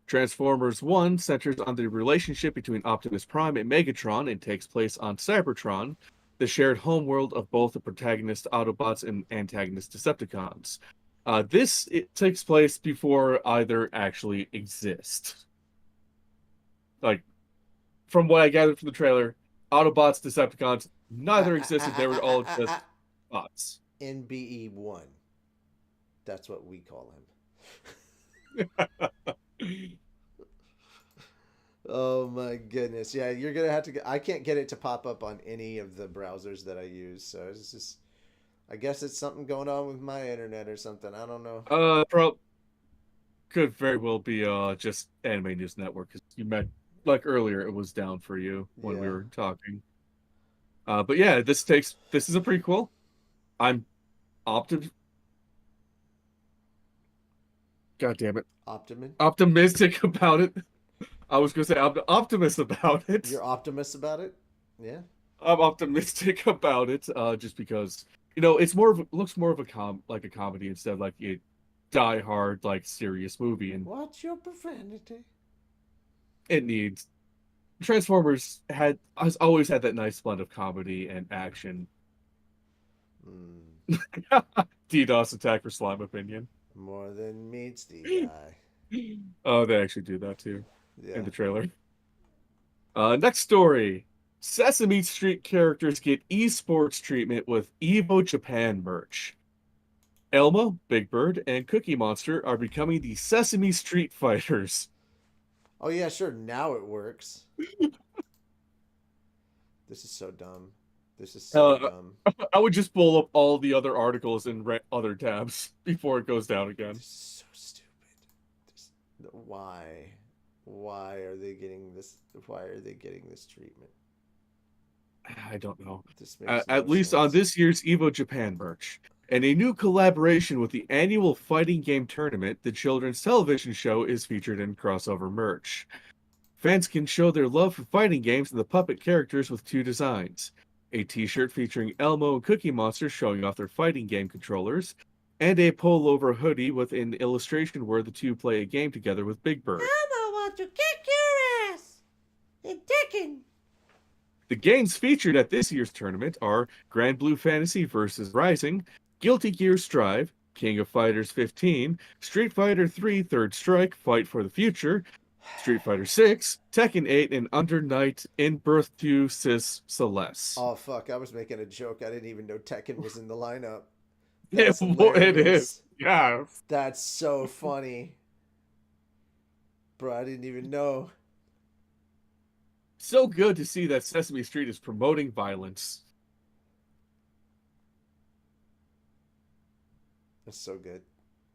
Transformers 1 centers on the relationship between Optimus Prime and Megatron and takes place on Cybertron, the shared homeworld of both the protagonist Autobots and antagonist Decepticons. It takes place before either actually exist. Like, from what I gathered from the trailer, Autobots, Decepticons, neither existed. They were all just bots. NBE1. That's what we call him. Oh my goodness. Yeah, you're going to have to I can't get it to pop up on any of the browsers that I use. So it's just, I guess it's something going on with my internet or something. I don't know. Could very well be just Anime News Network, because you met, like earlier, it was down for you when we were talking. But yeah, this is a prequel. I'm optim God damn it. Optimistic about it. I was gonna say I'm optimist about it. You're optimist about it? Yeah. I'm optimistic about it, just because it's looks more of a comedy instead of like a die hard like serious movie. And watch your profanity. It needs Transformers has always had that nice blend of comedy and action. DDoS attack for slime opinion. More than meets the eye. Oh, they actually do that too. In the trailer. Next story. Sesame Street characters get esports treatment with Evo Japan merch. Elmo, Big Bird, and Cookie Monster are becoming the Sesame Street Fighters. Oh yeah, sure. Now it works. This is so dumb. This is so dumb. I would just pull up all the other articles in other tabs before it goes down again. This is so stupid. Why? Why are they getting this? Why are they getting this treatment? I don't know. At least on this year's Evo Japan merch. And a new collaboration with the annual fighting game tournament, the children's television show is featured in crossover merch. Fans can show their love for fighting games and the puppet characters with two designs. A t-shirt featuring Elmo and Cookie Monster showing off their fighting game controllers, and a pullover hoodie with an illustration where the two play a game together with Big Bird. Elmo wants to kick your ass! In Tekken! The games featured at this year's tournament are Grand Blue Fantasy vs. Rising, Guilty Gear Strive, King of Fighters 15, Street Fighter 3 Third Strike Fight for the Future, Street Fighter 6, Tekken 8, and Under Night in Birth to Sis Celeste. Oh, fuck. I was making a joke. I didn't even know Tekken was in the lineup. It is. Yeah. That's so funny. Bro, I didn't even know. So good to see that Sesame Street is promoting violence. That's so good.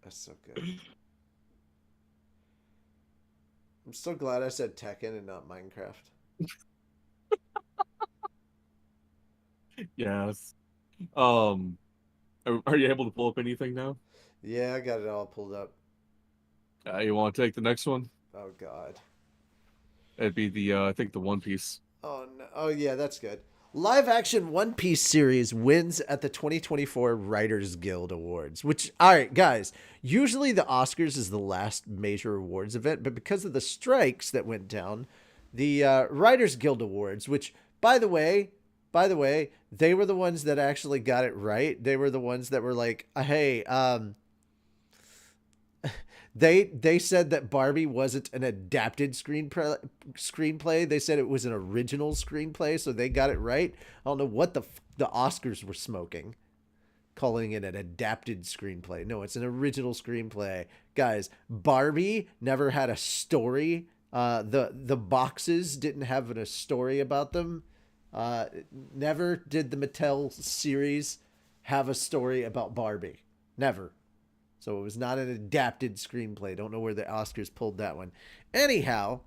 That's so good. I'm so glad I said Tekken and not Minecraft. Yes. Are you able to pull up anything now? Yeah, I got it all pulled up. You want to take the next one? Oh, God. It'd be the, I think the One Piece. Oh, no. Oh, yeah, that's good. Live action One Piece series wins at the 2024 Writers Guild Awards, which, all right, guys, usually the Oscars is the last major awards event, but because of the strikes that went down, the Writers Guild Awards, which, by the way, they were the ones that actually got it right. They were the ones that were like, hey, they said that Barbie wasn't an adapted screenplay. They said it was an original screenplay, so they got it right. I don't know what the Oscars were smoking, calling it an adapted screenplay. No, it's an original screenplay. Guys, Barbie never had a story. The boxes didn't have a story about them. Never did the Mattel series have a story about Barbie. Never. So it was not an adapted screenplay. Don't know where the Oscars pulled that one. Anyhow,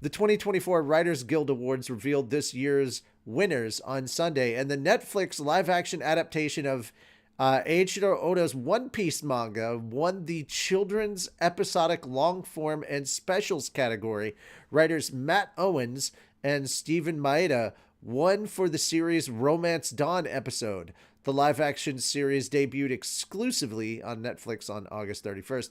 The 2024 Writers Guild Awards revealed this year's winners on Sunday, and the Netflix live-action adaptation of Eiichiro Oda's One Piece manga won the Children's Episodic Long-Form and Specials category. Writers Matt Owens and Stephen Maeda won for the series' Romance Dawn episode. The live-action series debuted exclusively on Netflix on August 31st.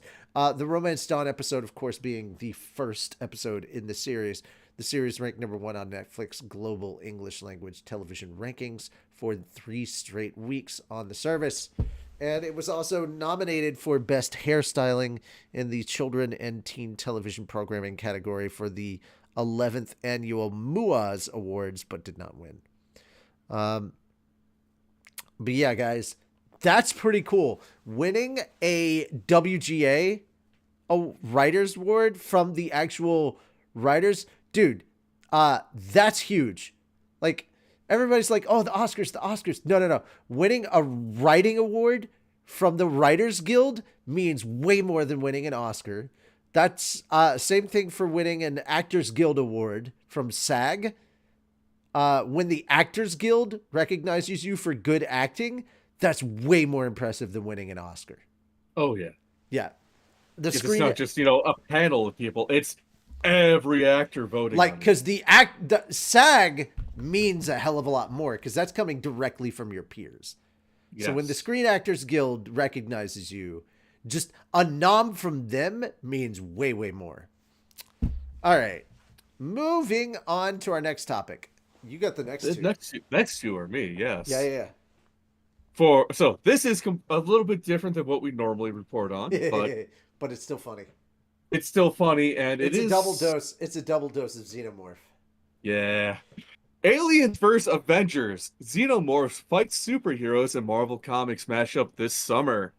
The Romance Dawn episode, of course, being the first episode in the series. The series ranked number 1 on Netflix Global English Language Television rankings for 3 straight weeks on the service. And it was also nominated for Best Hairstyling in the Children and Teen Television Programming category for the 11th Annual MUAS Awards, but did not win. But yeah, guys, that's pretty cool. Winning a WGA, a Writers Award from the actual writers, dude, that's huge. Like, everybody's like, oh, the Oscars. No. Winning a writing award from the Writers Guild means way more than winning an Oscar. That's same thing for winning an Actors Guild Award from SAG. When the Actors Guild recognizes you for good acting, that's way more impressive than winning an Oscar. Oh, yeah. Yeah. It's not just, a panel of people. It's every actor voting. Like, because the SAG means a hell of a lot more, because that's coming directly from your peers. Yes. So when the Screen Actors Guild recognizes you, just a nom from them means way, way more. All right. Moving on to our next topic. You got the next two. Next two are me, yes. Yeah. So this is a little bit different than what we normally report on, but it's still funny. It's still funny, and it's a double dose. It's a double dose of Xenomorph. Yeah. Aliens vs. Avengers. Xenomorphs fight superheroes in Marvel Comics mashup this summer.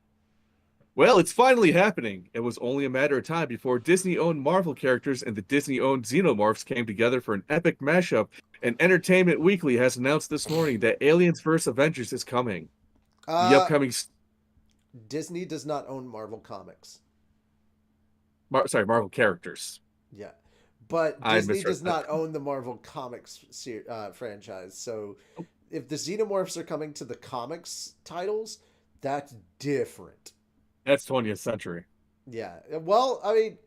Well, it's finally happening. It was only a matter of time before Disney-owned Marvel characters and the Disney-owned Xenomorphs came together for an epic mashup, and Entertainment Weekly has announced this morning that Aliens vs. Avengers is coming. The upcoming... Disney does not own Marvel Comics. Marvel characters. Yeah. But Disney does not own the Marvel Comics franchise. So if the Xenomorphs are coming to the comics titles, that's different. That's 20th century. Yeah. Well, I mean,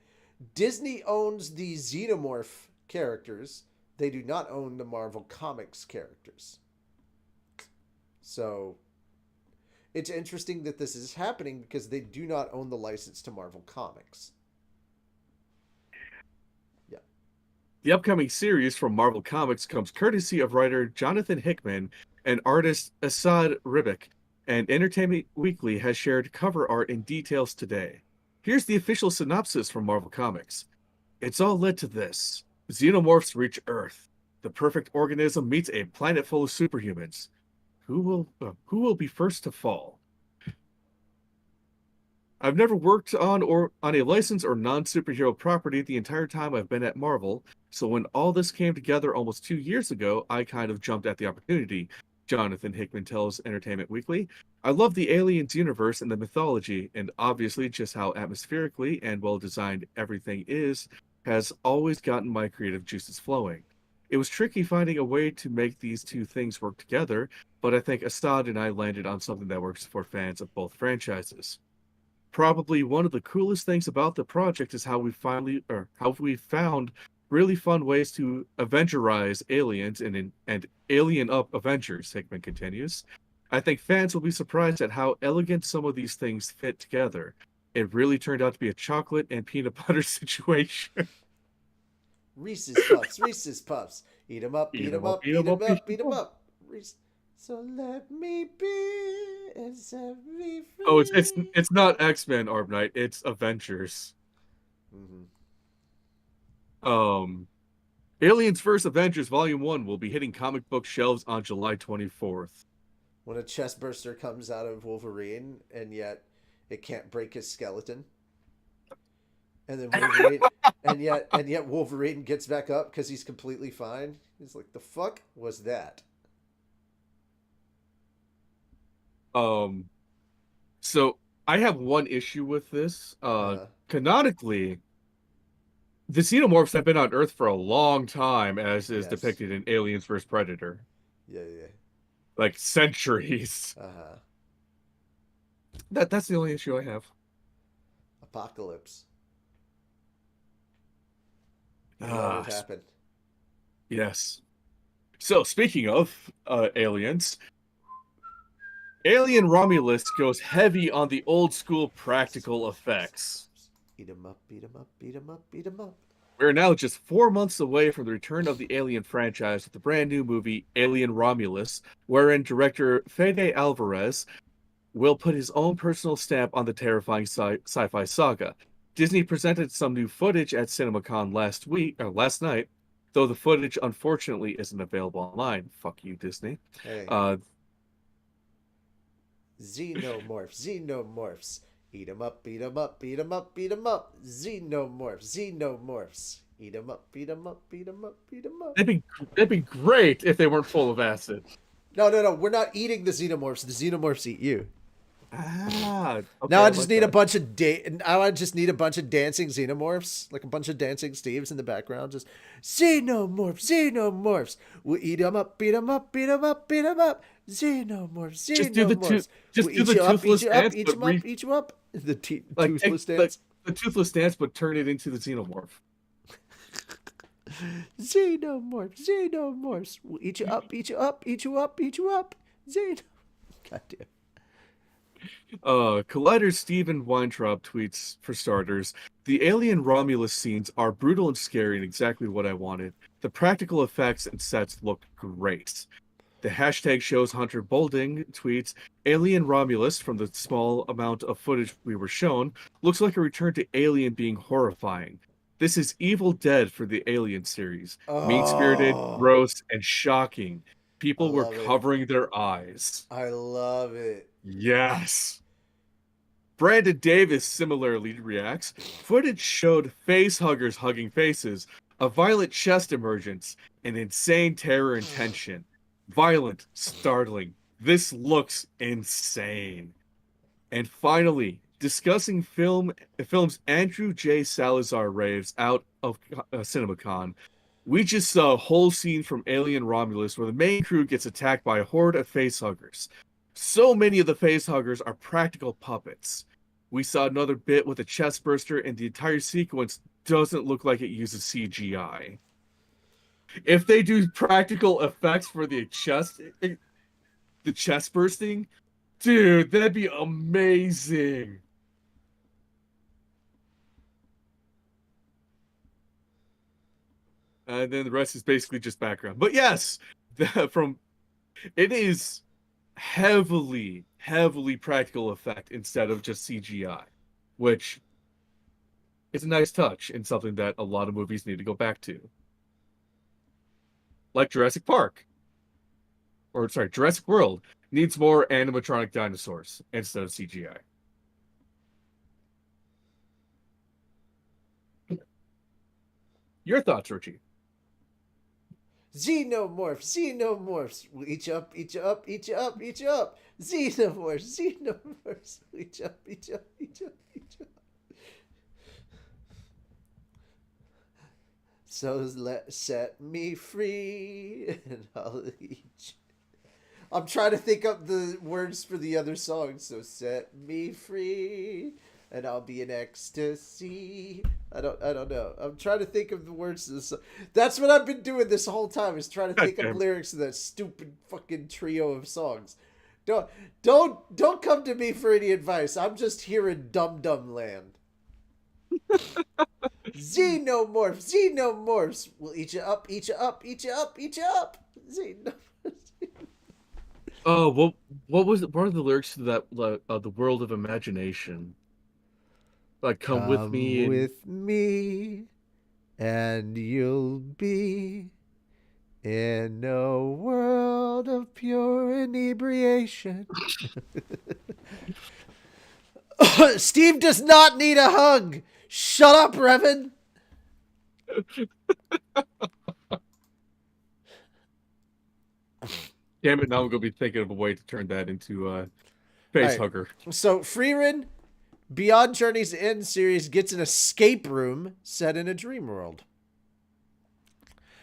Disney owns the Xenomorph characters. They do not own the Marvel Comics characters. So it's interesting that this is happening because they do not own the license to Marvel Comics. Yeah. The upcoming series from Marvel Comics comes courtesy of writer Jonathan Hickman and artist Asad Ribic, and Entertainment Weekly has shared cover art and details today. Here's the official synopsis from Marvel Comics. It's all led to this. Xenomorphs reach Earth. The perfect organism meets a planet full of superhumans. Who will be first to fall? I've never worked on a licensed or non-superhero property the entire time I've been at Marvel, so when all this came together almost 2 years ago, I kind of jumped at the opportunity, Jonathan Hickman tells Entertainment Weekly. I love the Aliens universe and the mythology, and obviously just how atmospherically and well-designed everything has always gotten my creative juices flowing. It was tricky finding a way to make these two things work together, but I think Assad and I landed on something that works for fans of both franchises. Probably one of the coolest things about the project is how we found really fun ways to Avengerize aliens and alien up Avengers, Hickman continues. I think fans will be surprised at how elegant some of these things fit together. It really turned out to be a chocolate and peanut butter situation. Reese's Puffs. Eat 'em up, eat 'em up, eat 'em up, eat 'em up. So let me be and set me free. Oh, it's not X-Men, Arb Knight. It's Avengers. Mm-hmm. Aliens vs. Avengers Volume 1 will be hitting comic book shelves on July 24th. When a chest burster comes out of Wolverine and yet it can't break his skeleton. And then Wolverine and yet Wolverine gets back up because he's completely fine. He's like, the fuck was that? So I have one issue with this. Canonically, The xenomorphs have been on Earth for a long time, as is Yes. depicted in Aliens vs. Predator. Yeah, yeah. Like centuries. Uh-huh. That's the only issue I have. Apocalypse. May let it Ah, happen. yes. So speaking of aliens, Alien Romulus goes heavy on the old school practical effects. Eat 'em up, beat 'em up, beat 'em up, beat 'em up. We're now just 4 months away from the return of the Alien franchise with the brand new movie Alien Romulus, wherein director Fede Alvarez will put his own personal stamp on the terrifying sci-fi saga. Disney presented some new footage at CinemaCon last night, though the footage unfortunately isn't available online. Fuck you, Disney. Hey. Uh, Xenomorphs, xenomorphs. Eat 'em up, beat 'em up, beat 'em up, beat 'em up. Xenomorphs, xenomorphs. Eat 'em up, beat 'em up, beat 'em up, beat 'em up. that'd be great if they weren't full of acid. No, no, no. We're not eating the xenomorphs. The xenomorphs eat you. Ah, Now okay, I I just like need a that. bunch of Now I just need a bunch of dancing xenomorphs, like a bunch of dancing Steves in the background. Just xenomorphs, xenomorphs. We'll eat 'em up, beat 'em up, beat 'em up, beat 'em up. Xenomorphs, Just do the two, xenomorphs. We'll just do eat the you up, eat toothless you up, dance, eat but 'em up, eat you up. The take toothless dance. the toothless dance, but turn it into the xenomorph. Xenomorphs, xenomorphs. We'll eat you up, eat you up, eat you up, eat you up. Xenomorphs. God damn. Collider Steven Weintraub tweets, for starters, the alien Romulus scenes are brutal and scary and exactly what I wanted. The practical effects and sets look great. The hashtag shows Hunter Bolding tweets, Alien Romulus, from the small amount of footage we were shown, looks like a return to Alien being horrifying. This is Evil Dead for the Alien series. Mean-spirited, Oh, gross, and shocking. I People were love it. covering their eyes. I love it. Yes. Brandon Davis similarly reacts. Footage showed face huggers hugging faces, a violent chest emergence, and insane terror and tension. Violent, startling. This looks insane. And finally, discussing films Andrew J. Salazar raves out of CinemaCon. We just saw a whole scene from Alien Romulus where the main crew gets attacked by a horde of facehuggers. So many of the facehuggers are practical puppets. We saw another bit with a chest burster, and the entire sequence doesn't look like it uses CGI. If they do practical effects for the chest bursting, dude, that'd be amazing. And then the rest is basically just background. But yes, from it is heavily practical effect instead of just CGI, which is a nice touch and something that a lot of movies need to go back to. Like Jurassic Park, or sorry, Jurassic World needs more animatronic dinosaurs instead of CGI. Your thoughts, Richie? Xenomorphs, xenomorphs. We'll eat you up, eat you up, eat you up, eat you up. Xenomorphs, xenomorphs. We'll eat you up, eat you up, eat you up, eat you up. So set me free and I'll eat you. I'm trying to think up the words for the other songs. So set me free and I'll be in ecstasy. I don't know. I'm trying to think of the words to this song. That's what I've been doing this whole time is trying to think of lyrics to that stupid fucking trio of songs. Don't come to me for any advice. I'm just here in Dum Dum Land. Xenomorphs, xenomorphs. We'll eat you up, eat you up, eat you up, eat you up. Xenomorphs. Oh, what was it? What are the lyrics to that? The World of Imagination. Like, come with Come me and with me, and you'll be in a world of pure inebriation. Steve does not need a hug. Shut up, Revan. damn it, now I'm gonna be thinking of a way to turn that into a face All right. hugger. So Frieren, Beyond Journey's End series gets an escape room set in a dream world.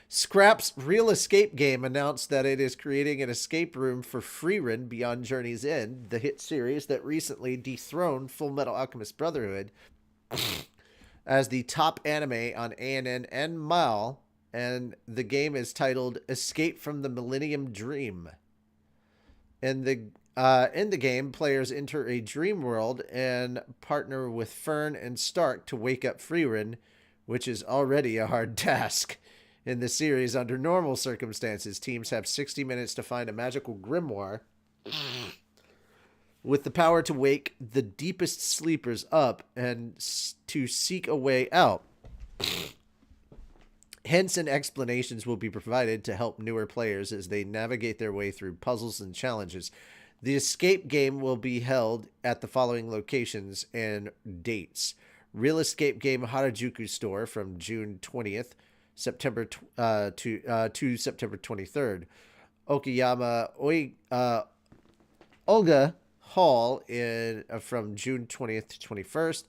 Scrap's Real Escape game announced that it is creating an escape room for Frieren Beyond Journey's End, the hit series that recently dethroned Full Metal Alchemist Brotherhood as the top anime on ANN and MAL, and the game is titled Escape from the Millennium Dream. In the game, players enter a dream world and partner with Fern and Stark to wake up Frieren, which is already a hard task. In the series, under normal circumstances, teams have 60 minutes to find a magical grimoire with the power to wake the deepest sleepers up and to seek a way out. Hints and explanations will be provided to help newer players as they navigate their way through puzzles and challenges. The escape game will be held at the following locations and dates. Real Escape Game Harajuku Store from June 20th, September to September 23rd. Okayama Olga Hall from June 20th to 21st.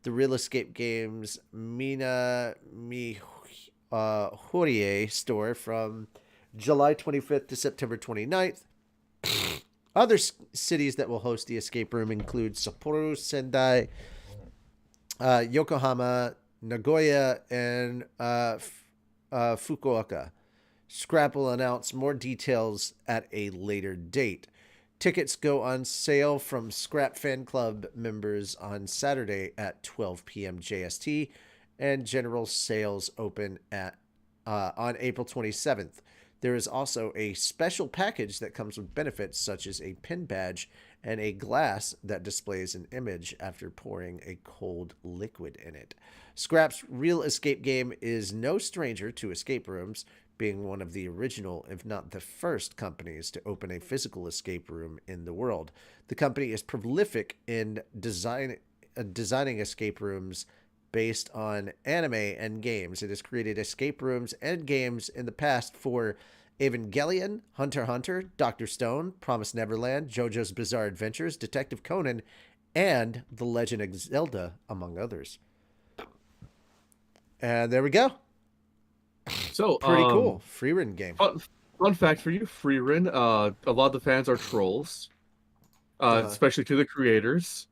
The Real Escape Games Mina Horie store from July 25th to September 29th. Other cities that will host the escape room include Sapporo, Sendai, Yokohama, Nagoya, and Fukuoka. Scrap will announce more details at a later date. Tickets go on sale from Scrap Fan Club members on Saturday at 12 p.m. JST, and general sales open on April 27th. There is also a special package that comes with benefits such as a pin badge and a glass that displays an image after pouring a cold liquid in it. Scrap's Real Escape game is no stranger to escape rooms, being one of the original, if not the first, companies to open a physical escape room in the world. The company is prolific in designing escape rooms based on anime and games. It has created escape rooms and games in the past for Evangelion, Hunter x Hunter, Dr. Stone, Promised Neverland, JoJo's Bizarre Adventures, Detective Conan, and The Legend of Zelda, among others. And there we go. So pretty cool. Frieren game. Fun fact for you, Frieren, a lot of the fans are trolls, especially to the creators.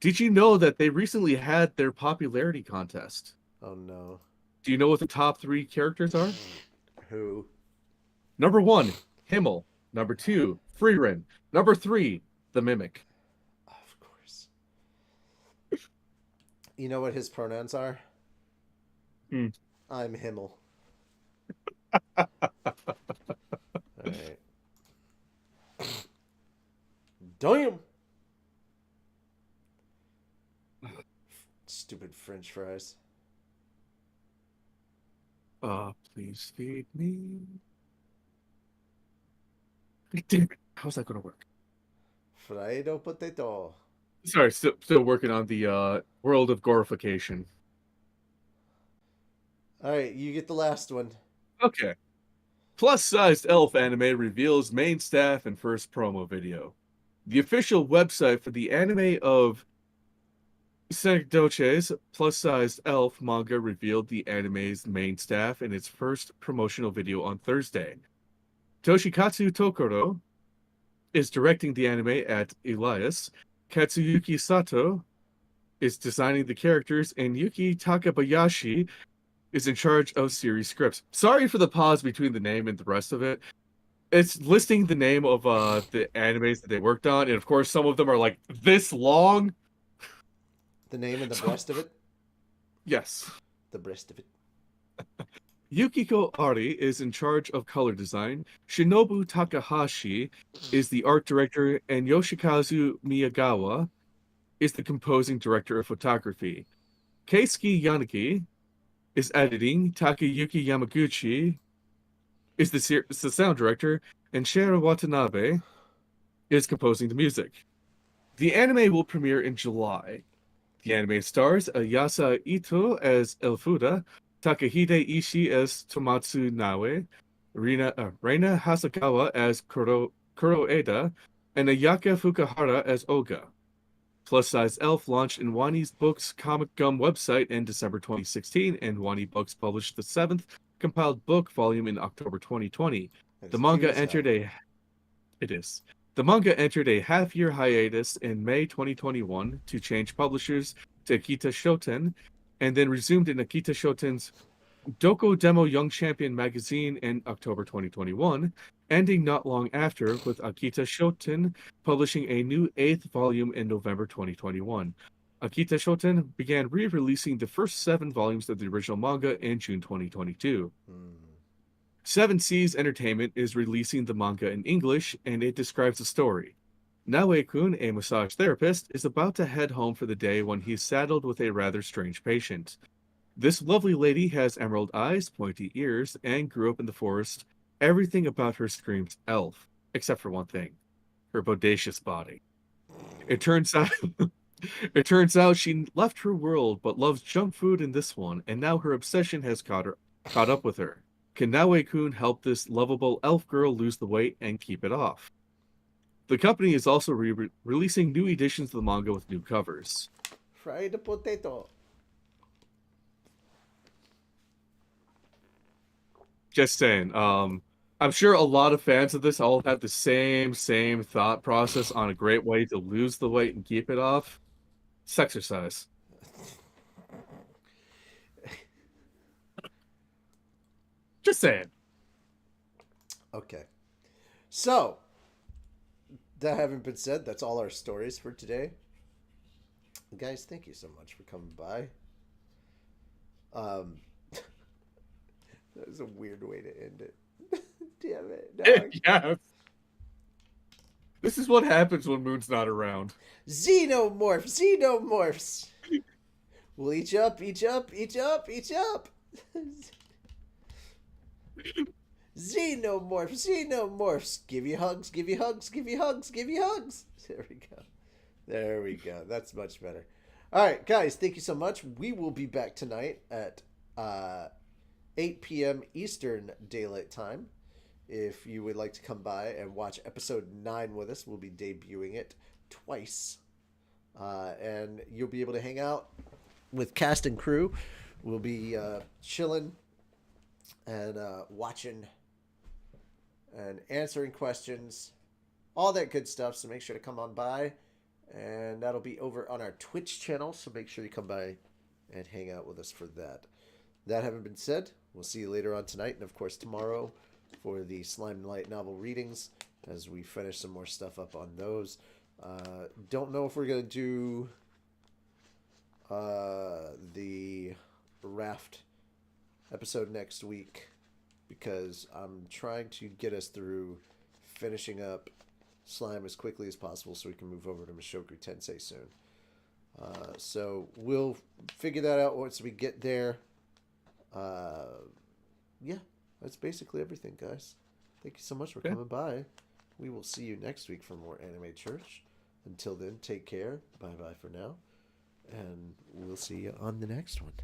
Did you know that they recently had their popularity contest? Oh, no. Do you know what the top 3 characters are? Who? Number 1, Himmel. Number 2, Frieren. Number 3, the Mimic. Of course. You know what his pronouns are? I'm Himmel. All right. Damn. Stupid French fries. Please feed me. Damn it. How's that going to work? Frito potato. Sorry, still working on the world of gorification. All right, you get the last one. Okay. Plus-sized elf anime reveals main staff and first promo video. The official website for the anime of Sendoche's plus-sized elf manga revealed the anime's main staff in its first promotional video on Thursday. Toshikatsu Tokoro is directing the anime at Elias. Katsuyuki Sato is designing the characters, and Yuki Takabayashi is in charge of series scripts. Sorry for the pause between the name and the rest of it. It's listing the name of the animes that they worked on, and of course some of them are like this long. The name and the breast of it? Yes. The breast of it. Yukiko Ari is in charge of color design. Shinobu Takahashi is the art director, and Yoshikazu Miyagawa is the composing director of photography. Keisuke Yanagi is editing. Takayuki Yamaguchi is the sound director, and Shara Watanabe is composing the music. The anime will premiere in July. The anime stars Ayasa Ito as Elfuda, Takahide Ishii as Tomatsu Naue, Reina Hasakawa as Kuroeda, and Ayaka Fukuhara as Oga. Plus Size Elf launched in Wani's Books Comic Gum website in December 2016, and Wani Books published the seventh compiled book volume in October 2020. The That's cute manga as hell. entered a it is. The manga entered a half-year hiatus in May 2021 to change publishers to Akita Shoten, and then resumed in Akita Shoten's Doko Demo Young Champion magazine in October 2021, ending not long after with Akita Shoten publishing a new eighth volume in November 2021. Akita Shoten began re-releasing the first 7 volumes of the original manga in June 2022. Seven Seas Entertainment is releasing the manga in English, and it describes the story. Naoe-kun, a massage therapist, is about to head home for the day when he's saddled with a rather strange patient. This lovely lady has emerald eyes, pointy ears, and grew up in the forest. Everything about her screams elf, except for one thing: her bodacious body. It turns out it turns out she left her world but loves junk food in this one, and now her obsession has caught up with her. Can Naoe-kun help this lovable elf girl lose the weight and keep it off? The company is also releasing new editions of the manga with new covers. Fried potato. Just saying. I'm sure a lot of fans of this all have the same thought process on a great way to lose the weight and keep it off. It's exercise. Just saying. Okay. So, that having been said, that's all our stories for today. Guys, thank you so much for coming by. That was a weird way to end it. Damn it. Yeah. This is what happens when Moon's not around. Xenomorphs. We'll eat you up. Xenomorphs. Give you hugs. There we go. That's much better. All right, guys, thank you so much. We will be back tonight at 8 p.m. Eastern Daylight Time. If you would like to come by and watch episode 9 with us, we'll be debuting it twice. And you'll be able to hang out with cast and crew. We'll be chilling and watching and answering questions, all that good stuff. So make sure to come on by. And that'll be over on our Twitch channel. So make sure you come by and hang out with us for that. That having been said, we'll see you later on tonight. And of course tomorrow for the Slime and Light novel readings as we finish some more stuff up on those. Don't know if we're going to do the Raft episode next week because I'm trying to get us through finishing up Slime as quickly as possible so we can move over to Mushoku Tensei soon. So we'll figure that out once we get there. Yeah, that's basically everything, guys. Thank you so much for coming by. We will see you next week for more Anime Church. Until then, take care. Bye-bye for now. And we'll see you on the next one.